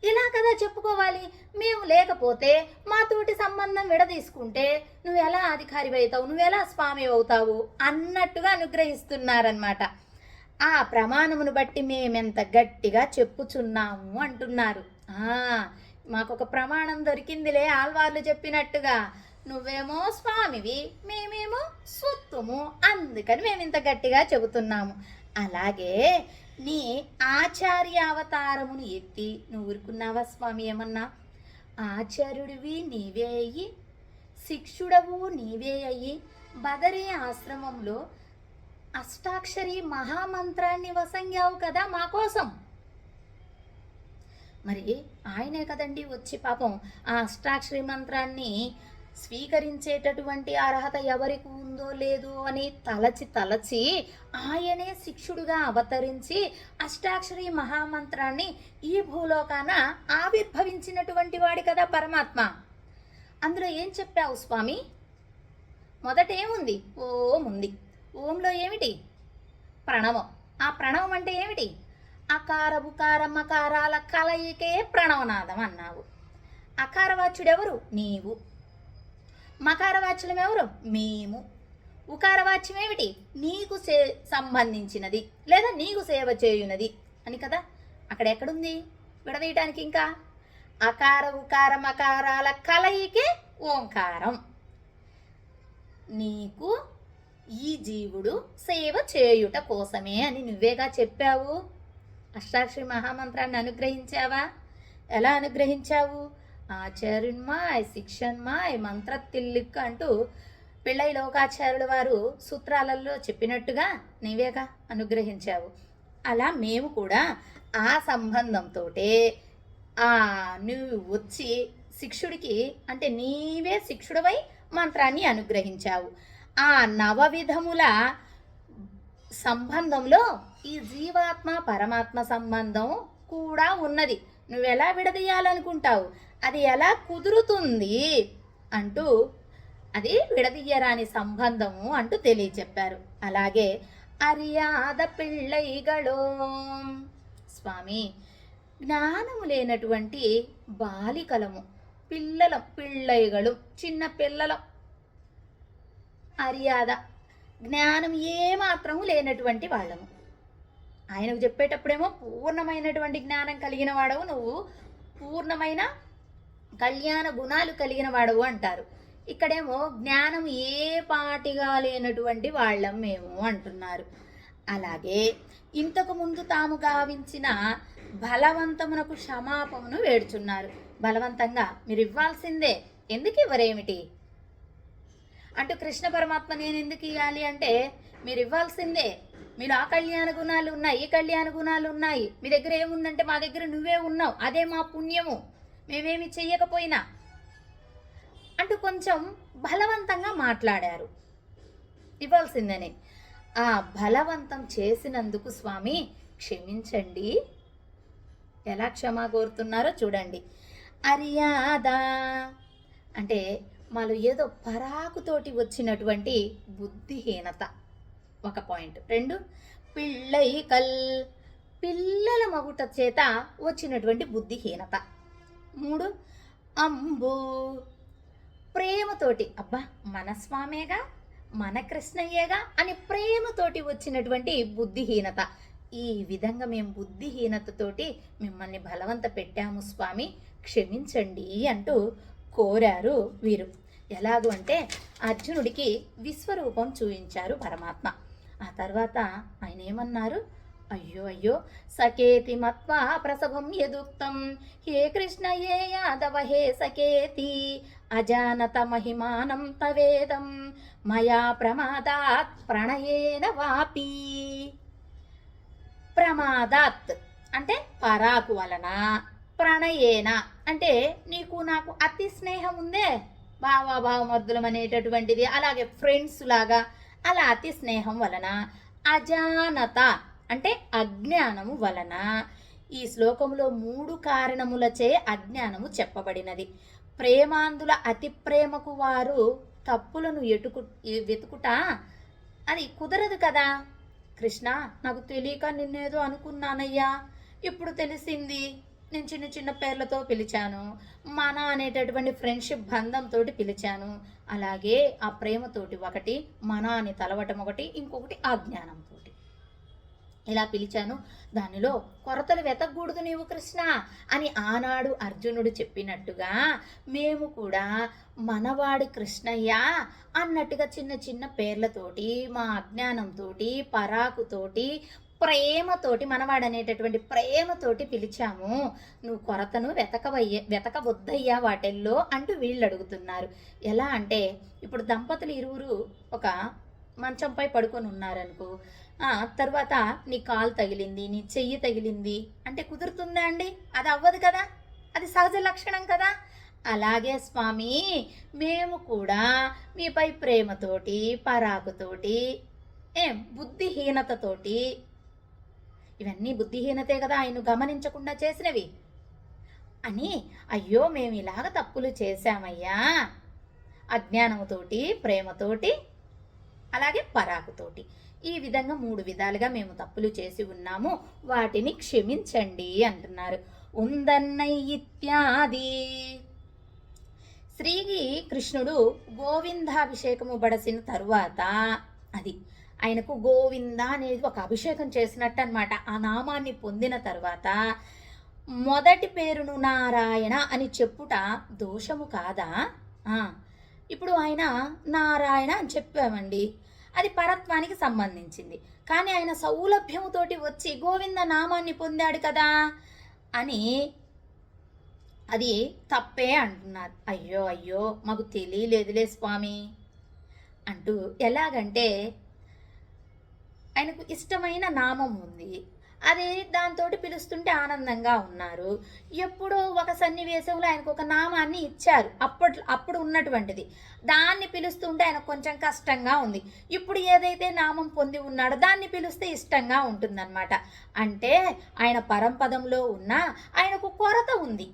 ఇలా కదా చెప్పుకోవాలి. మేము లేకపోతే మాతోటి సంబంధం విడదీసుకుంటే నువ్వు ఎలా అధికారి అవుతావు, నువ్వెలా స్వామి అవుతావు అన్నట్టుగా అనుగ్రహిస్తున్నారన్నమాట. ఆ ప్రమాణమును బట్టి మేమెంత గట్టిగా చెప్పుచున్నాము అంటున్నారు. మాకొక ప్రమాణం దొరికిందిలే, ఆల్వార్లు చెప్పినట్టుగా. నువ్వేమో స్వామివి, మేమేమో సొత్తుము, అందుకని మేము ఇంత గట్టిగా చెబుతున్నాము. అలాగే నీ ఆచార్య అవతారమును ఎత్తి నువ్వు ఊరుకున్నావా స్వామి? ఏమన్నా ఆచార్యుడివి నీవే అయ్యి, శిక్షుడవు నీవే అయ్యి, బదరీ ఆశ్రమంలో అష్టాక్షరి మహామంత్రాన్ని వసంగావు కదా మా కోసం. మరి ఆయనే కదండి వచ్చి పాపం ఆ అష్టాక్షరి మంత్రాన్ని స్వీకరించేటటువంటి అర్హత ఎవరికి ఉందో లేదో అని తలచి ఆయనే శిక్షుడుగా అవతరించి అష్టాక్షరి మహామంత్రాన్ని ఈ భూలోకాన ఆవిర్భవించినటువంటి వాడి కదా పరమాత్మ. అందులో ఏం చెప్పావు స్వామి? మొదట ఏముంది? ఓం ఉంది. ఓంలో ఏమిటి? ప్రణవం. ఆ ప్రణవం అంటే ఏమిటి? అకార ఉకార మకారాల కలయికే ప్రణవనాదం అన్నావు. అకారవాచ్యుడెవరు? నీవు. మకారవాచ్యం ఎవరు? మేము. ఉకారవాచ్యం ఏమిటి? నీకు సంబంధించినది లేదా నీకు సేవ చేయునది అని కదా. అక్కడ ఎక్కడుంది విడదీయటానికి? ఇంకా అకార ఉకార మకారాల కలయికే ఓంకారం. నీకు ఈ జీవుడు సేవ చేయుట కోసమే అని నువ్వేగా చెప్పావు. అష్టాక్షరి మహామంత్రాన్ని అనుగ్రహించావా? ఎలా అనుగ్రహించావు? ఆచార్యున్మాయ్ శిక్షన్మాయ్ మంత్రతిల్లిక్ అంటూ పిళ్ళై లోకాచార్యుల వారు సూత్రాలలో చెప్పినట్టుగా నీవేగా అనుగ్రహించావు. అలా మేము కూడా ఆ సంబంధంతో నువ్వు వచ్చి శిక్షుడికి అంటే నీవే శిక్షుడివై మంత్రాన్ని అనుగ్రహించావు. ఆ నవవిధముల సంబంధంలో ఈ జీవాత్మ పరమాత్మ సంబంధం కూడా ఉన్నది. నువ్వెలా విడదీయాలనుకుంటావు? అది ఎలా కుదురుతుంది అంటూ అది విడదీయరాని సంబంధము అంటూ తెలియచెప్పారు. అలాగే అరియాద పిళ్ళైగళో స్వామి, జ్ఞానము లేనటువంటి బాలికలము, పిల్లలం, పిళ్ళైగలు చిన్న పిల్లలం. అరియాద జ్ఞానం ఏమాత్రము లేనటువంటి వాళ్ళము. ఆయనకు చెప్పేటప్పుడేమో పూర్ణమైనటువంటి జ్ఞానం కలిగిన వాడవు నువ్వు, పూర్ణమైన కళ్యాణ గుణాలు కలిగిన వాడవు అంటారు. ఇక్కడేమో జ్ఞానం ఏ పాటిగా లేనటువంటి వాళ్ళం మేము అంటున్నారు. అలాగే ఇంతకు ముందు తాము గావించిన బలవంతమునకు క్షమాపణను వేడుచున్నారు. బలవంతంగా మీరు ఇవ్వాల్సిందే, ఎందుకు ఇవ్వరేమిటి? అంటూ కృష్ణ పరమాత్మ నేను ఎందుకు ఇవ్వాలి అంటే మీరు ఇవ్వాల్సిందే. మీరు ఆ కళ్యాణ గుణాలు ఉన్నాయి, ఈ కళ్యాణ గుణాలు ఉన్నాయి, మీ దగ్గర ఏముందంటే మా దగ్గర నువ్వే ఉన్నావు, అదే మా పుణ్యము, మేమేమి చెయ్యకపోయినా అంటూ కొంచెం బలవంతంగా మాట్లాడారు ఇవ్వాల్సిందని. ఆ బలవంతం చేసినందుకు స్వామి క్షమించండి. ఎలా క్షమా కోరుతున్నారో చూడండి. అర్యాదా అంటే వాళ్ళు ఏదో పరాకుతోటి వచ్చినటువంటి బుద్ధిహీనత ఒక పాయింట్. 2 పిళ్ళైకల్ పిల్లల మగుట చేత వచ్చినటువంటి బుద్ధిహీనత. 3 అంబు ప్రేమతోటి అబ్బా మన స్వామేగా మన కృష్ణయ్యేగా అని ప్రేమతోటి వచ్చినటువంటి బుద్ధిహీనత. ఈ విధంగా మేము బుద్ధిహీనతతోటి మిమ్మల్ని బలవంత పెట్టాము స్వామి, క్షమించండి అంటూ కోరారు వీరు. ఎలాగూ అంటే అర్జునుడికి విశ్వరూపం చూపించారు పరమాత్మ. ఆ తర్వాత ఆయన ఏమన్నారు, అయ్యో అయ్యో సకేతి మత్వా ప్రసవం యదుక్తం హే కృష్ణ ఏ యాదవ హే సకేతి అజానత మహిమానం తవేదం మయా ప్రమాదాత్ ప్రణయేన వాపి. ప్రమాదాత్ అంటే పరాకు వలన, ప్రణయేన అంటే నీకు నాకు అతి స్నేహం ఉందే, భావమర్దులం అనేటటువంటిది, అలాగే ఫ్రెండ్స్ లాగా అలా అతి స్నేహం వలన, అజానత అంటే అజ్ఞానము వలన. ఈ శ్లోకంలో 3 కారణములచే అజ్ఞానము చెప్పబడినది. ప్రేమాంధుల అతి ప్రేమకు వారు తప్పులను వెతుకుట అది కుదరదు కదా. కృష్ణ నాకు తెలియక నిన్నేదో అనుకున్నానయ్యా, ఇప్పుడు తెలిసింది, నేను చిన్న చిన్న పేర్లతో పిలిచాను, మన అనేటటువంటి ఫ్రెండ్షిప్ బంధంతో పిలిచాను, అలాగే ఆ ప్రేమతోటి ఒకటి, మన అని తలవటం ఒకటి, ఇంకొకటి అజ్ఞానంతో ఇలా పిలిచాను, దానిలో కొరతలు వెతకూడదు నీవు కృష్ణ అని ఆనాడు అర్జునుడు చెప్పినట్టుగా మేము కూడా మనవాడి కృష్ణయ్య అన్నట్టుగా చిన్న చిన్న పేర్లతోటి, మా అజ్ఞానంతో, పరాకుతోటి, ప్రేమతోటి, మనవాడనేటటువంటి ప్రేమతోటి పిలిచాము, నువ్వు కొరతను వెతకవద్దయ్యా వాటిల్లో అంటూ వీళ్ళు అడుగుతున్నారు. ఎలా అంటే ఇప్పుడు దంపతులు ఇరువురు ఒక మంచంపై పడుకొని ఉన్నారనుకో, తర్వాత నీ కాలు తగిలింది, నీ చెయ్యి తగిలింది అంటే కుదురుతుందా అండి? అది అవ్వదు కదా, అది సహజ లక్షణం కదా. అలాగే స్వామి మేము కూడా మీపై ప్రేమతోటి, పరాకుతోటి, బుద్ధిహీనతతోటి, ఇవన్నీ బుద్ధిహీనతే కదా ఆయన గమనించకుండా చేసినవి అని, అయ్యో మేము ఇలాగ తప్పులు చేశామయ్యా, అజ్ఞానముతోటి, ప్రేమతోటి, అలాగే పరాకుతోటి, ఈ విధంగా 3 విధాలుగా మేము తప్పులు చేసి ఉన్నాము, వాటిని క్షమించండి అంటున్నారు. ఉందన్నై ఇత్యాది. శ్రీ కృష్ణుడు గోవిందాభిషేకము బడసిన తరువాత అది ఆయనకు గోవింద అనేది ఒక అభిషేకం చేసినట్టు అనమాట. ఆ నామాన్ని పొందిన తర్వాత మొదటి పేరును నారాయణ అని చెప్పుట దోషము కాదా? ఇప్పుడు ఆయన నారాయణ అని చెప్పామండి, అది పరత్వానికి సంబంధించింది, కానీ ఆయన సౌలభ్యముతోటి వచ్చి గోవింద నామాన్ని పొందాడు కదా అని అది తప్పే అంటున్నారు. అయ్యో అయ్యో మాకు తెలియలేదులే స్వామి అంటూ. ఎలాగంటే ఆయనకు ఇష్టమైన నామం ఉంది, అది దాంతో పిలుస్తుంటే ఆనందంగా ఉన్నారు. ఎప్పుడో ఒక సన్నివేశంలో ఆయనకు ఒక నామాన్ని ఇచ్చారు, అప్పుడు ఉన్నటువంటిది, దాన్ని పిలుస్తుంటే ఆయనకు కొంచెం కష్టంగా ఉంది. ఇప్పుడు ఏదైతే నామం పొంది ఉన్నాడో దాన్ని పిలిస్తే ఇష్టంగా ఉంటుందన్నమాట. అంటే ఆయన పరంపదంలో ఉన్న ఆయనకు కొరత ఉంది.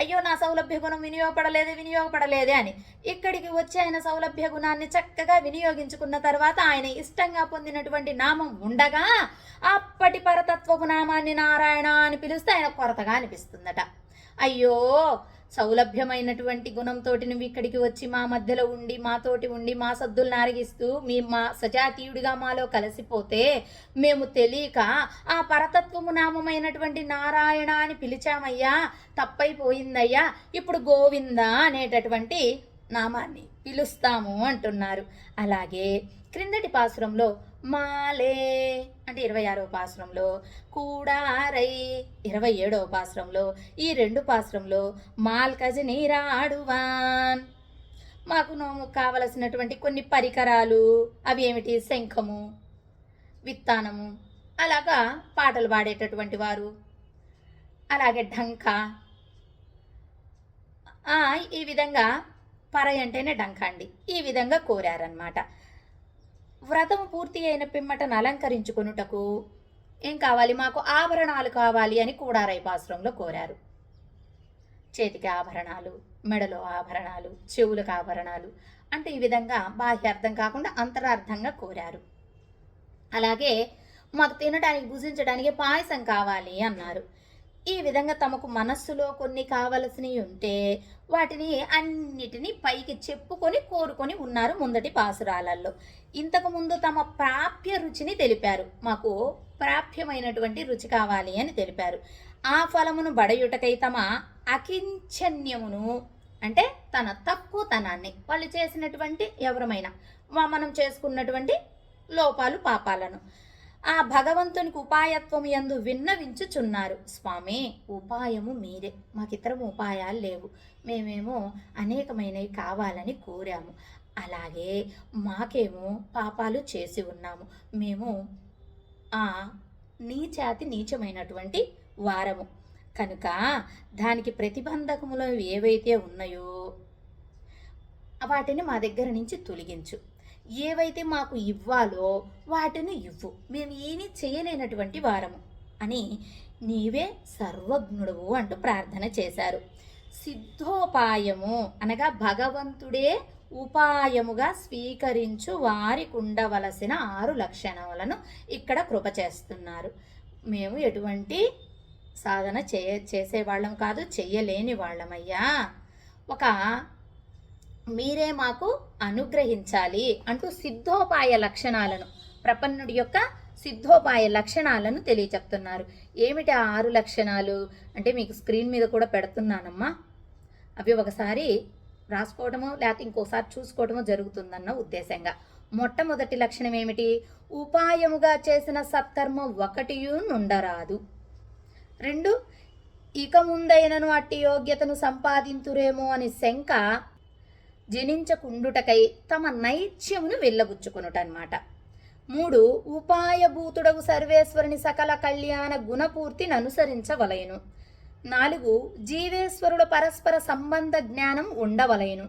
అయ్యో నా సౌలభ్య గుణం వినియోగపడలేదే అని ఇక్కడికి వచ్చి ఆయన సౌలభ్య గుణాన్ని చక్కగా వినియోగించుకున్న తర్వాత ఆయన ఇష్టంగా పొందినటువంటి నామం ఉండగా అప్పటి పరతత్వపు నామాన్ని నారాయణ అని పిలిస్తే ఆయన కొరతగా అనిపిస్తుందట. అయ్యో సౌలభ్యమైనటువంటి గుణంతో నువ్వు ఇక్కడికి వచ్చి మా మధ్యలో ఉండి, మాతోటి ఉండి, మా సద్దులను అరిగిస్తూ మా సజాతీయుడిగా మాలో కలిసిపోతే మేము తెలియక ఆ పరతత్వము నామమైనటువంటి నారాయణ అని పిలిచామయ్యా, తప్పైపోయిందయ్యా, ఇప్పుడు గోవింద అనేటటువంటి నామాన్ని పిలుస్తాము అంటున్నారు. అలాగే క్రిందటి పాసురంలో మాలే అంటే 26వ పాసురంలో, కూడారై 27వ పాసురంలో, ఈ 2 పాసురంలో మాల్కజ నీరాడువాన్ మాకు నోముకు కావలసినటువంటి కొన్ని పరికరాలు, అవి ఏమిటి, శంఖము, విత్తానము, అలాగా పాటలు పాడేటటువంటి వారు, అలాగే ఢంక, ఈ విధంగా పరై అంటేనే డంక అండి, ఈ విధంగా కోరారనమాట. వ్రతం పూర్తి అయిన పిమ్మటను అలంకరించుకొనుటకు ఏం కావాలి, మాకు ఆభరణాలు కావాలి అని కూడారై పాసురంలో కోరారు. చేతికి ఆభరణాలు, మెడలో ఆభరణాలు, చెవులకు ఆభరణాలు అంటే ఈ విధంగా బాహ్యార్థం కాకుండా అంతరార్థంగా కోరారు. అలాగే మాకు తినడానికి భుజించడానికి పాయసం కావాలి అన్నారు. ఈ విధంగా తమకు మనస్సులో కొన్ని కావలసినవి ఉంటే వాటిని అన్నిటినీ పైకి చెప్పుకొని కోరుకొని ఉన్నారు ముందటి పాసురాలలో. ఇంతకుముందు తమ ప్రాప్య రుచిని తెలిపారు, మాకు ప్రాప్యమైనటువంటి రుచి కావాలి అని తెలిపారు. ఆ ఫలమును బడయుటకై తమ అకించన్యమును అంటే తన తక్కువతనాన్ని, వాళ్ళు చేసినటువంటి ఎవరమైనా మనం చేసుకున్నటువంటి లోపాలు పాపాలను ఆ భగవంతునికి ఉపాయత్వము యందు విన్నవించుచున్నారు. స్వామి, ఉపాయము మీరే, మాకితరము ఉపాయాలు లేవు, మేమేమో అనేకమైనవి కావాలని కోరాము, అలాగే మాకేమో పాపాలు చేసి ఉన్నాము, మేము నీచాతి నీచమైనటువంటి వారము కనుక దానికి ప్రతిబంధకములు ఏవైతే ఉన్నాయో వాటిని మా దగ్గర నుంచి తొలగించు, ఏవైతే మాకు ఇవ్వాలో వాటిని ఇవ్వు, మేము ఏమీ చేయలేనటువంటి వారము అని నీవే సర్వజ్ఞుడువు అంటూ ప్రార్థన చేశారు. సిద్ధోపాయము అనగా భగవంతుడే ఉపాయముగా స్వీకరించు వారికి ఉండవలసిన 6 లక్షణాలను ఇక్కడ కృప చేస్తున్నారు. మేము ఎటువంటి సాధన చేసేవాళ్ళం కాదు, చెయ్యలేని వాళ్ళమయ్యా, ఒక మీరే మాకు అనుగ్రహించాలి అంటూ సిద్ధోపాయ లక్షణాలను, ప్రపన్నుడి యొక్క సిద్ధోపాయ లక్షణాలను తెలియచెప్తున్నారు. ఏమిటి ఆ 6 లక్షణాలు అంటే మీకు స్క్రీన్ మీద కూడా పెడుతున్నానమ్మా, అవి ఒకసారి రాసుకోవడమో లేకపోతే ఇంకోసారి చూసుకోవడమో జరుగుతుందన్న ఉద్దేశంగా. మొట్టమొదటి లక్షణం ఏమిటి, ఉపాయముగా చేసిన సత్కర్మ ఒకటియు నుండరాదు. 2, ఇక ముందైనను అట్టి యోగ్యతను సంపాదింతురేమో అని శంక జనించకుండుటకై తమ నైత్యమును వెళ్ళబుచ్చుకొనుటన్నమాట. 3, ఉపాయభూతుడగు సర్వేశ్వరుని సకల కళ్యాణ గుణపూర్తిని అనుసరించవలయను. 4, జీవేశ్వరుడు పరస్పర సంబంధ జ్ఞానం ఉండవలయను.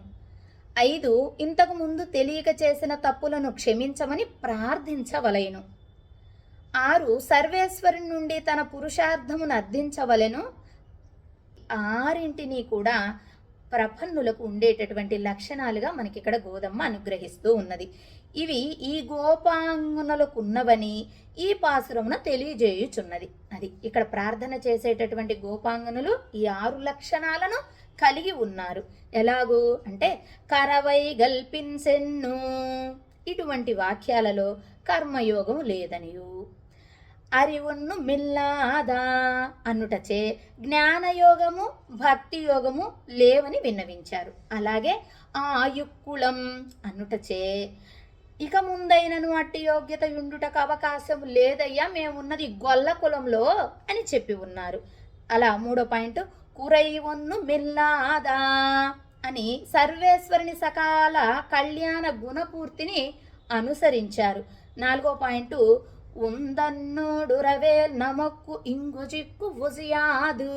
5, ఇంతకు ముందు తెలియక చేసిన తప్పులను క్షమించమని ప్రార్థించవలయను. 6, సర్వేశ్వరుని నుండి తన పురుషార్థమును అర్థించవలెను. 6 కూడా ప్రపన్నులకు ఉండేటటువంటి లక్షణాలుగా మనకి ఇక్కడ గోదమ్మ అనుగ్రహిస్తూ ఉన్నది. ఇవి ఈ గోపాంగునులకు ఉన్నవని ఈ పాసురమున తెలియజేయుచున్నది. అది ఇక్కడ ప్రార్థన చేసేటటువంటి గోపాంగనులు ఈ 6 లక్షణాలను కలిగి ఉన్నారు. ఎలాగూ అంటే కరవై గల్పింసెన్ను, ఇటువంటి వాక్యాలలో కర్మయోగం లేదనియు, అరివున్ను మిల్లాదా అన్నుటచే జ్ఞానయోగము భక్తి యోగము లేవని విన్నవించారు. అలాగే ఆయుక్కులం అన్నుటచే ఇక ముందైనను అట్టి యోగ్యత ఉండుటకు అవకాశం లేదయ్యా, మేమున్నది గొల్ల కులంలో అని చెప్పి ఉన్నారు. అలా 3వ పాయింట్ కురైవన్ను మిల్లాదా అని సర్వేశ్వరుని సకాల కళ్యాణ గుణపూర్తిని అనుసరించారు. 4వ పాయింట్ ఉందన్నోడురవేల్ నమక్కు ఇంగు చిక్కు ఉజియాదు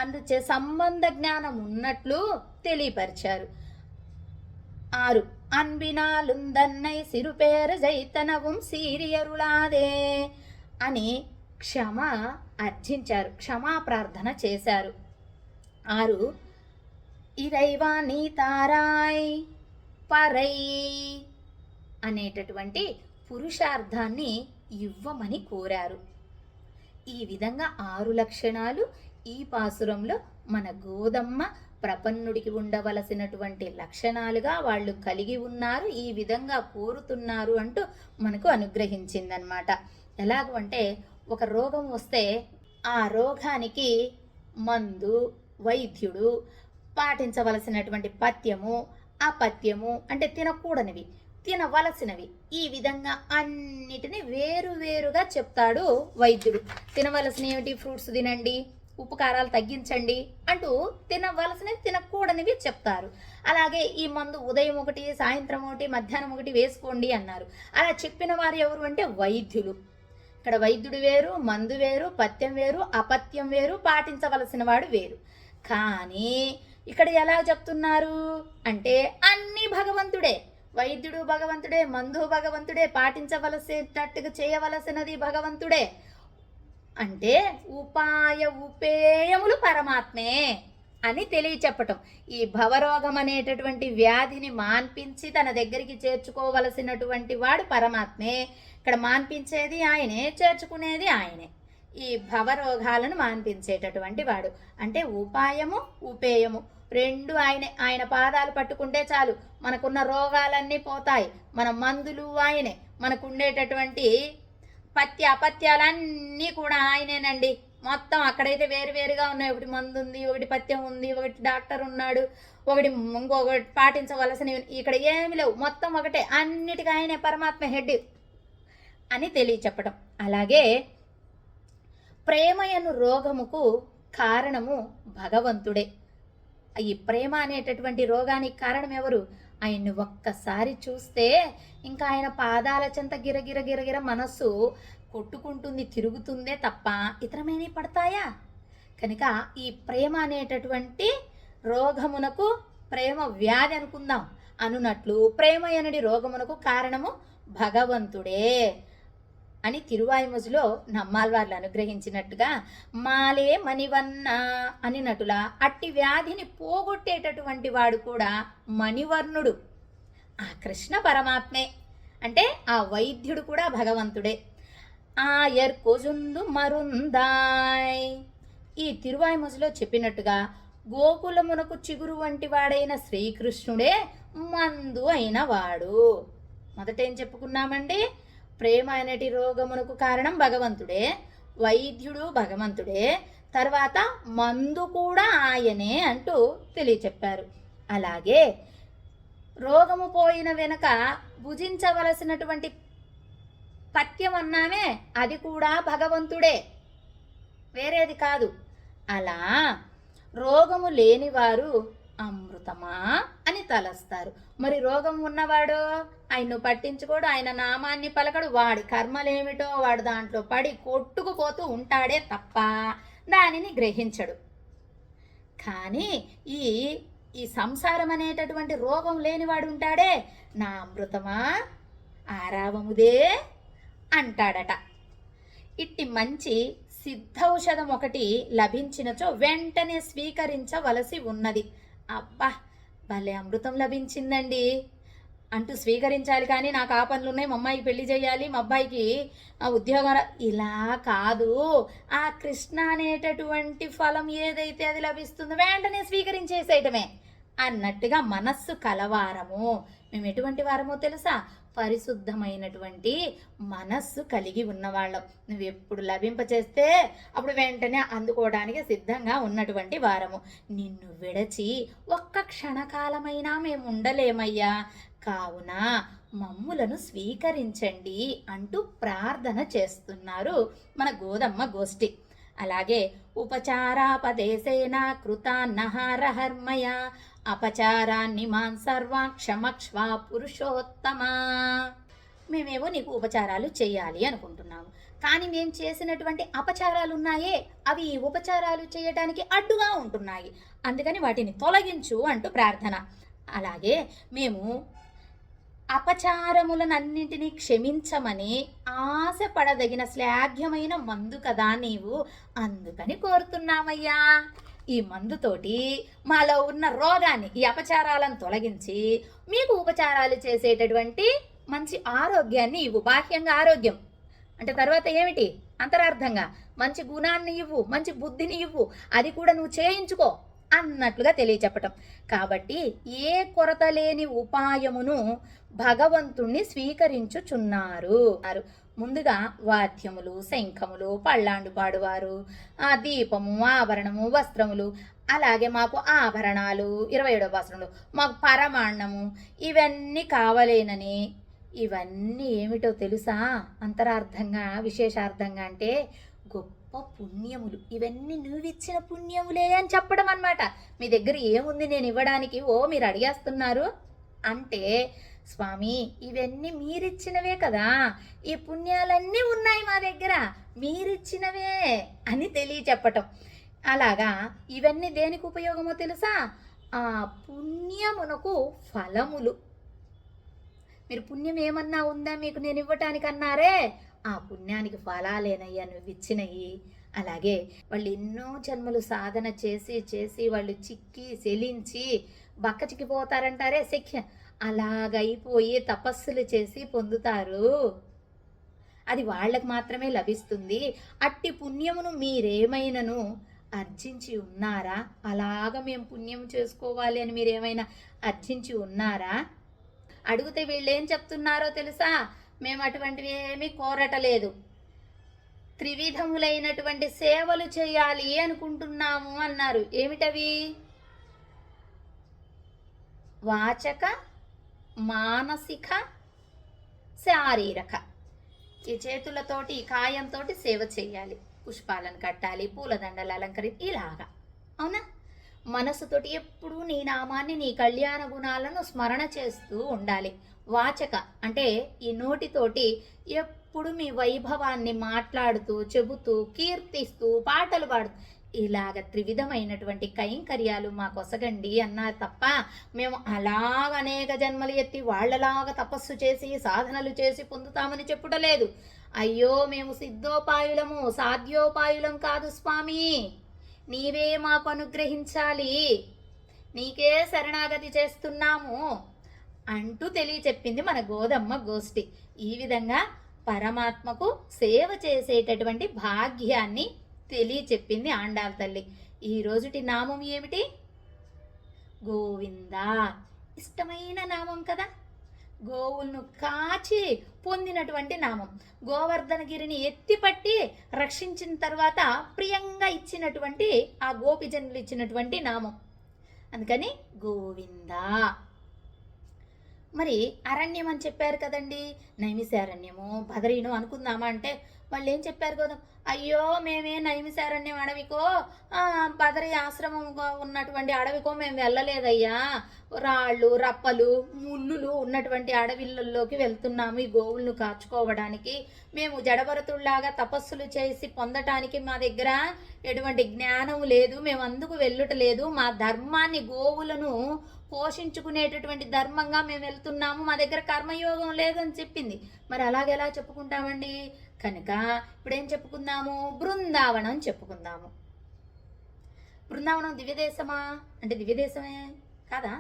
అందుచే సంబంధ జ్ఞానం ఉన్నట్లు తెలియపరిచారు. 6, అన్బినాలుందన్నై సిరుపేర జైతనవం సీరియరులాదే అని క్షమ అర్జించారు, క్షమా ప్రార్థన చేశారు. 6, ఇరైవా నీ తారాయ్ పరై అనేటటువంటి పురుషార్థాన్ని ఇవ్వమని కోరారు. ఈ విధంగా 6 లక్షణాలు ఈ పాసురంలో మన గోదమ్మ ప్రపన్నుడికి ఉండవలసినటువంటి లక్షణాలుగా వాళ్ళు కలిగి ఉన్నారు, ఈ విధంగా కోరుతున్నారు అంటూ మనకు అనుగ్రహించిందనమాట. ఎలాగ అంటే ఒక రోగం వస్తే ఆ రోగానికి మందు, వైద్యుడు, పాటించవలసినటువంటి పథ్యము, అపథ్యము అంటే తినకూడనివి, తినవలసినవి, ఈ విధంగా అన్నిటినీ వేరువేరుగా చెప్తాడు వైద్యుడు. తినవలసిన ఏమిటి, ఫ్రూట్స్ తినండి, ఉప్పు కారాలు తగ్గించండి అంటూ తినవలసినవి తినకూడనివి చెప్తారు. అలాగే ఈ మందు ఉదయం ఒకటి, సాయంత్రం ఒకటి, మధ్యాహ్నం ఒకటి వేసుకోండి అన్నారు. అలా చెప్పిన వారు ఎవరు అంటే వైద్యులు. ఇక్కడ వైద్యుడు వేరు, మందు వేరు, పథ్యం వేరు, అపథ్యం వేరు, పాటించవలసిన వాడు వేరు. కానీ ఇక్కడ ఎలా చెప్తున్నారు అంటే అన్నీ భగవంతుడే. వైద్యుడు భగవంతుడే, మందు భగవంతుడే, పాటించవలసినట్టుగా చేయవలసినది భగవంతుడే. అంటే ఉపాయ ఉపేయములు పరమాత్మే అని తెలియచెప్పటం. ఈ భవరోగం అనేటటువంటి వ్యాధిని మాన్పించి తన దగ్గరికి చేర్చుకోవలసినటువంటి వాడు పరమాత్మే. ఇక్కడ మాన్పించేది ఆయనే, చేర్చుకునేది ఆయనే. ఈ భవరోగాలను మాన్పించేటటువంటి వాడు అంటే ఉపాయము ఉపేయము రెండు ఆయనే. ఆయన పాదాలు పట్టుకుంటే చాలు మనకున్న రోగాలన్నీ పోతాయి. మన మందులు ఆయనే, మనకు ఉండేటటువంటి పత్య అపత్యాలన్నీ కూడా ఆయనేనండి. మొత్తం అక్కడైతే వేరువేరుగా ఉన్నాయి. ఒకటి మందు ఉంది, ఒకటి పత్యం ఉంది, ఒకటి డాక్టర్ ఉన్నాడు, ఒకటి ఇంకొకటి పాటించవలసినవి. ఇక్కడ ఏమి లేవు, మొత్తం ఒకటే. అన్నిటికీ ఆయనే పరమాత్మ హెడ్ అని తెలియచెప్పటం. అలాగే ప్రేమయను రోగముకు కారణము భగవంతుడే. ఈ ప్రేమ అనేటటువంటి రోగానికి కారణం ఎవరు? ఆయన్ని ఒక్కసారి చూస్తే ఇంకా ఆయన పాదాల చెంత గిరగిర గిరగిర మనస్సు కొట్టుకుంటుంది, తిరుగుతుందే తప్ప ఇతరమేమీ పడతాయా? కనుక ఈ ప్రేమ అనేటటువంటి రోగమునకు, ప్రేమ వ్యాధి అనుకుందాం అనున్నట్లు ప్రేమ అనడి రోగమునకు కారణము భగవంతుడే అని తిరువాయిముజులో నమ్మాల్వార్లు అనుగ్రహించినట్టుగా మాలే మణివన్న అనినట్టులా అట్టి వ్యాధిని పోగొట్టేటటువంటి వాడు కూడా మణివర్ణుడు, ఆ కృష్ణ పరమాత్మే. అంటే ఆ వైద్యుడు కూడా భగవంతుడే. ఆయర్ కొజుందు మరుందాయ్ ఈ తిరువాయిముజులో చెప్పినట్టుగా గోకులమునకు చిగురు వంటి వాడైన శ్రీకృష్ణుడే మందు అయిన వాడు. మొదటేం చెప్పుకున్నామండి? ప్రేమ అనేటి రోగమునకు కారణం భగవంతుడే, వైద్యుడు భగవంతుడే, తర్వాత మందు కూడా ఆయనే అంటూ తెలియచెప్పారు. అలాగే రోగము పోయిన వెనుక భుజించవలసినటువంటి పథ్యం అన్నామే, అది కూడా భగవంతుడే, వేరేది కాదు. అలా రోగము లేనివారు అమృతమా అని తలస్తారు. మరి రోగం ఉన్నవాడు ఆయన్ను పట్టించుకోడు, ఆయన నామాన్ని పలకడు, వాడి కర్మలేమిటో వాడు దాంట్లో పడి కొట్టుకుపోతూ ఉంటాడే తప్ప దానిని గ్రహించడు. కానీ ఈ ఈ సంసారం అనేటటువంటి రోగం లేనివాడు ఉంటాడే, నా అమృతమా ఆరావముదే అంటాడట. ఇట్టి మంచి సిద్ధౌషధం ఒకటి లభించినచో వెంటనే స్వీకరించవలసి ఉన్నది. అబ్బా భలే అమృతం లభించిందండి అంటూ స్వీకరించాలి. కానీ నాకు ఆ పనులు ఉన్నాయి, మా అమ్మాయికి పెళ్లి చేయాలి, మా అబ్బాయికి ఉద్యోగం, ఇలా కాదు. ఆ కృష్ణ అనేటటువంటి ఫలం ఏదైతే అది లభిస్తుందో వెంటనే స్వీకరించేసేయటమే అన్నట్టుగా మనస్సు కలవారము. మేము ఎటువంటి వారమో తెలుసా? పరిశుద్ధమైనటువంటి మనస్సు కలిగి ఉన్నవాళ్ళం. నువ్వు ఎప్పుడు లభింపచేస్తే అప్పుడు వెంటనే అందుకోవడానికి సిద్ధంగా ఉన్నటువంటి వారము. నిన్ను విడచి ఒక్క క్షణకాలమైనా మేము ఉండలేమయ్యా, కావున మమ్ములను స్వీకరించండి అంటూ ప్రార్థన చేస్తున్నారు మన గోదమ్మ గోష్ఠి. అలాగే ఉపచారాపదేశేన కృతాన్నహారహర్మయ అపచారాన్ని మాన్ సర్వా క్షమక్ష్వా పురుషోత్తమా. మేమేవో నీకు ఉపచారాలు చేయాలి అనుకుంటున్నాము, కానీ మేము చేసినటువంటి అపచారాలు ఉన్నాయే అవి ఉపచారాలు చేయడానికి అడ్డుగా ఉంటున్నాయి, అందుకని వాటిని తొలగించు అంటూ ప్రార్థన. అలాగే మేము అపచారములనన్నింటినీ క్షమించమని ఆశపడదగిన శ్లాఘ్యమైన మందు కదా నీవు, అందుకని కోరుతున్నామయ్యా. ఈ మందుతోటి మాలో ఉన్న రోగాన్ని, ఈ అపచారాలను తొలగించి మీకు ఉపచారాలు చేసేటటువంటి మంచి ఆరోగ్యాన్ని ఇవ్వు. బాహ్యంగా ఆరోగ్యం అంటే తర్వాత ఏమిటి? అంతరార్థంగా మంచి గుణాన్ని ఇవ్వు, మంచి బుద్ధిని ఇవ్వు, అది కూడా నువ్వు చేయించుకో అన్నట్లుగా తెలియచెప్పటం. కాబట్టి ఏ కొరత లేని ఉపాయమును భగవంతుణ్ణి స్వీకరించుచున్నారు. ముందుగా వాద్యములు, శంఖములు, పళ్ళాండు పాడువారు, దీపము, ఆభరణము, వస్త్రములు, అలాగే మాకు ఆభరణాలు 27వ వస్త్రములు, మాకు పరమాన్నము, ఇవన్నీ కావలేనని. ఇవన్నీ ఏమిటో తెలుసా? అంతరార్థంగా, విశేషార్థంగా అంటే గొప్ప పుణ్యములు ఇవన్నీ నువ్విచ్చిన పుణ్యములే అని చెప్పడం అన్నమాట. మీ దగ్గర ఏముంది నేను ఇవ్వడానికి? మీరు అడిగేస్తున్నారు అంటే, స్వామి ఇవన్నీ మీరిచ్చినవే కదా, ఈ పుణ్యాలన్నీ ఉన్నాయి మా దగ్గర, మీరిచ్చినవే అని తెలియచెప్పటం. అలాగా ఇవన్నీ దేనికి ఉపయోగమో తెలుసా? ఆ పుణ్యమునకు ఫలములు. మీరు పుణ్యం ఏమన్నా ఉందా మీకు నేను ఇవ్వటానికి అన్నారే, ఆ పుణ్యానికి ఫలాలేనయ్యా నువ్వు ఇచ్చినవి. అలాగే వాళ్ళు ఎన్నో జన్మలు సాధన చేసి చేసి వాళ్ళు చిక్కి సెలించి బక్క చిక్కిపోతారంటారే శిక్ష, అలాగైపోయి తపస్సులు చేసి పొందుతారు. అది వాళ్ళకు మాత్రమే లభిస్తుంది. అట్టి పుణ్యమును మీరేమైనను అర్జించి ఉన్నారా? అలాగ మేము పుణ్యం చేసుకోవాలి అని మీరేమైనా అర్జించి ఉన్నారా? అడిగితే వీళ్ళు ఏం చెప్తున్నారో తెలుసా? మేము అటువంటివి ఏమీ కోరటలేదు, త్రివిధములైనటువంటి సేవలు చేయాలి అనుకుంటున్నాము అన్నారు. ఏమిటవి? వాచక, మానసిక, శారీరక. ఈ చేతులతోటి ఈ కాయంతో సేవ చేయాలి, పుష్పాలను కట్టాలి, పూలదండలు ఇలాగా. అవునా? మనసుతోటి ఎప్పుడూ నీ నామాన్ని, నీ కళ్యాణ గుణాలను స్మరణ చేస్తూ ఉండాలి. వాచక అంటే ఈ నోటితోటి ఎప్పుడు మీ వైభవాన్ని మాట్లాడుతూ చెబుతూ కీర్తిస్తూ పాటలు పాడుతూ ఇలాగ త్రివిధమైనటువంటి కైంకర్యాలు మాకొసగండి అన్నారు తప్ప, మేము అలాగ అనేక జన్మలు ఎత్తి వాళ్లలాగా తపస్సు చేసి సాధనలు చేసి పొందుతామని చెప్పుటలేదు. అయ్యో మేము సిద్ధోపాయులము సాధ్యోపాయులం కాదు స్వామి, నీవే మాకు అనుగ్రహించాలి, నీకే శరణాగతి చేస్తున్నాము అంటూ తెలియచెప్పింది మన గోదమ్మ గోష్ఠి. ఈ విధంగా పరమాత్మకు సేవ చేసేటటువంటి భాగ్యాన్ని తెలియచెప్పింది ఆండాళ్ళ తల్లి. ఈ రోజుటి నామం ఏమిటి? గోవింద. ఇష్టమైన నామం కదా, గోవులను కాచి పొందినటువంటి నామం. గోవర్ధనగిరిని ఎత్తిపట్టి రక్షించిన తర్వాత ప్రియంగా ఇచ్చినటువంటి ఆ గోపిజనులు ఇచ్చినటువంటి నామం, అందుకని గోవింద. మరి అరణ్యం అని చెప్పారు కదండి, నైమిసారణ్యము బదరీను అనుకుందామా అంటే వాళ్ళు ఏం చెప్పారు కదా, అయ్యో మేమే నైమిసారణ్యం అడవికో బదరీ ఆశ్రమంగా ఉన్నటువంటి అడవికో మేము వెళ్ళలేదయ్యా, రాళ్ళు రప్పలు ముళ్ళులు ఉన్నటువంటి అడవిళ్ళల్లోకి వెళ్తున్నాము ఈ గోవులను కాచుకోవడానికి. మేము జడభరతుల్లాగా తపస్సులు చేసి పొందటానికి మా దగ్గర ఎటువంటి జ్ఞానం లేదు, మేము అందుకు వెళ్ళుటలేదు, మా ధర్మాన్ని గోవులను పోషించుకునేటటువంటి ధర్మంగా మేము వెళ్తున్నాము, మా దగ్గర కర్మయోగం లేదని చెప్పింది. మరి అలాగెలా చెప్పుకుంటామండి? కనుక ఇప్పుడేం చెప్పుకుందాము? బృందావనం చెప్పుకుందాము. బృందావనం దివ్యదేశమా అంటే దివ్యదేశమే కదా,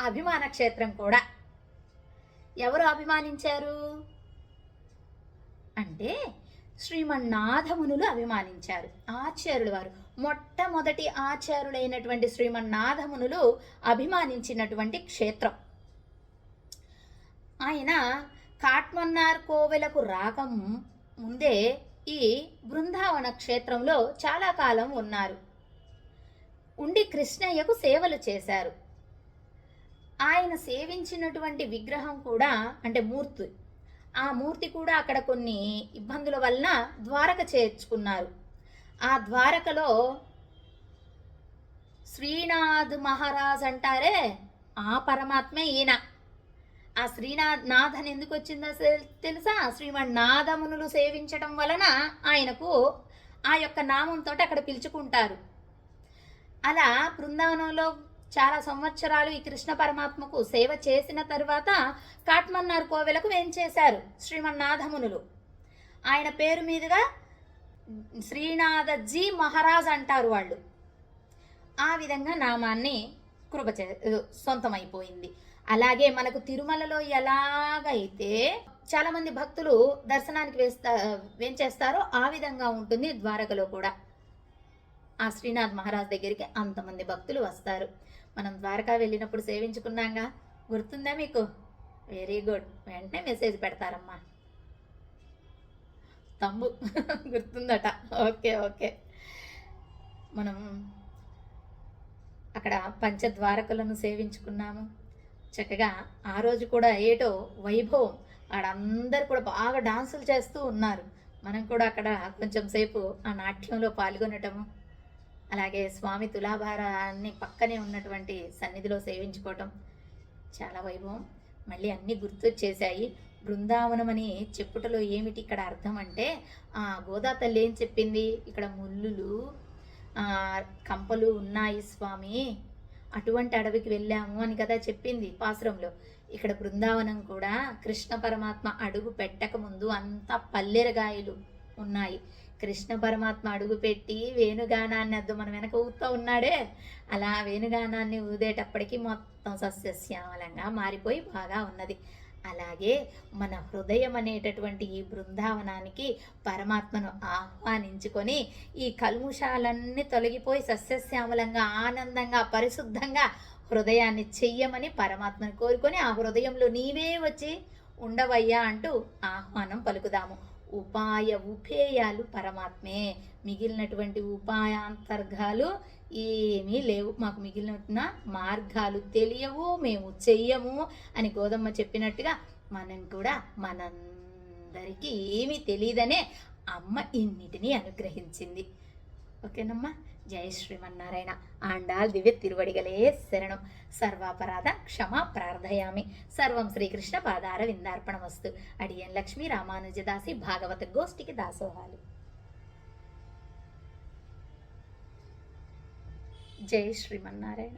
అభిమాన క్షేత్రం కూడా. ఎవరు అభిమానించారు అంటే శ్రీమన్నాథమునులు అభిమానించారు. ఆచార్యులు వారు మొట్టమొదటి ఆచార్యులైనటువంటి శ్రీమన్నాథమునులు అభిమానించినటువంటి క్షేత్రం. ఆయన కాట్మన్నార్ కోవెలకు రాక ముందే ఈ బృందావన క్షేత్రంలో చాలా కాలం ఉన్నారు. ఉండి కృష్ణయ్యకు సేవలు చేశారు. ఆయన సేవించినటువంటి విగ్రహం కూడా అంటే మూర్తి, ఆ మూర్తి కూడా అక్కడ కొన్ని ఇబ్బందుల వలన ద్వారక చేర్చుకున్నారు. ఆ ద్వారకలో శ్రీనాథ్ మహారాజ్ అంటారే ఆ పరమాత్మే ఈయన. ఆ శ్రీనాథన్ ఎందుకు వచ్చిందో తెలుసా? శ్రీమన్నాథమునులు సేవించడం వలన ఆయనకు ఆ యొక్క నామంతో అక్కడ పిలుచుకుంటారు. అలా బృందావనంలో చాలా సంవత్సరాలు ఈ కృష్ణ పరమాత్మకు సేవ చేసిన తర్వాత కాట్మన్నార్ కోవెలకు వేంచేశారు శ్రీమన్నాథమునులు. ఆయన పేరు మీదుగా శ్రీనాథజీ మహారాజ్ అంటారు వాళ్ళు. ఆ విధంగా నామాన్ని సొంతమైపోయింది. అలాగే మనకు తిరుమలలో ఎలాగైతే చాలామంది భక్తులు దర్శనానికి వేంచేస్తారో ఆ విధంగా ఉంటుంది ద్వారకలో కూడా. ఆ శ్రీనాథ్ మహారాజ్ దగ్గరికి అంతమంది భక్తులు వస్తారు. మనం ద్వారకా వెళ్ళినప్పుడు సేవించుకున్నాగా, గుర్తుందా మీకు? వెరీ గుడ్, వెంటనే మెసేజ్ పెడతారమ్మా. తమ్ము గుర్తుందట. Okay okay. మనం అక్కడ పంచద్వారకలను సేవించుకున్నాము చక్కగా. ఆ రోజు కూడా ఏటో వైభవం, ఆడందరూ కూడా బాగా డాన్సులు చేస్తూ ఉన్నారు. మనం కూడా అక్కడ కొంచెం సేపు ఆ నాట్యంలో పాల్గొనటము, అలాగే స్వామి తులాభారాన్ని పక్కనే ఉన్నటువంటి సన్నిధిలో సేవించుకోవటం చాలా వైభవం. మళ్ళీ అన్నీ గుర్తొచ్చేశాయి. బృందావనం అని చెప్పుటలో ఏమిటి ఇక్కడ అర్థం అంటే, గోదా తల్లి ఏం చెప్పింది, ఇక్కడ ముల్లులు కంపలు ఉన్నాయి స్వామి, అటువంటి అడవికి వెళ్ళాము అని కదా చెప్పింది పాసురంలో. ఇక్కడ బృందావనం కూడా కృష్ణ పరమాత్మ అడుగు పెట్టక ముందు అంతా పల్లెరగాయలు ఉన్నాయి. కృష్ణ పరమాత్మ అడుగు పెట్టి వేణుగానాన్ని అద్దు మన వెనక ఊపుతూ ఉన్నాడే, అలా వేణుగానాన్ని ఊదేటప్పటికి మొత్తం సస్యశ్యామలంగా మారిపోయి బాగా ఉన్నది. అలాగే మన హృదయం అనేటటువంటి ఈ బృందావనానికి పరమాత్మను ఆహ్వానించుకొని ఈ కల్ముషాలన్నీ తొలగిపోయి సస్యశ్యామలంగా ఆనందంగా పరిశుద్ధంగా హృదయాన్ని చెయ్యమని పరమాత్మను కోరుకొని ఆ హృదయంలో నీవే వచ్చి ఉండవయ్యా అంటూ ఆహ్వానం పలుకుదాము. ఉపేయాలు పరమాత్మే, మిగిలినటువంటి ఉపాయాంతర్గాలు ఏమీ లేవు. మాకు మిగిలిన మార్గాలు తెలియవు, మేము చెయ్యము అని గోదమ్మ చెప్పినట్టుగా మనం కూడా మనందరికీ ఏమీ తెలియదనే అమ్మ ఇన్నిటినీ అనుగ్రహించింది. ఓకేనమ్మా. జయ శ్రీమన్నారాయణ. ఆండాల్ దివ్య తిరువడిగలే శరణం. సర్వాపరాధ క్షమా ప్రార్థయామి. సర్వం శ్రీకృష్ణ పాదార విందార్పణమస్తు. అడియన్ లక్ష్మీ రామానుజదాసి భాగవత గోష్ఠికి దాసోహాలు. జై శ్రీమన్నారాయణ.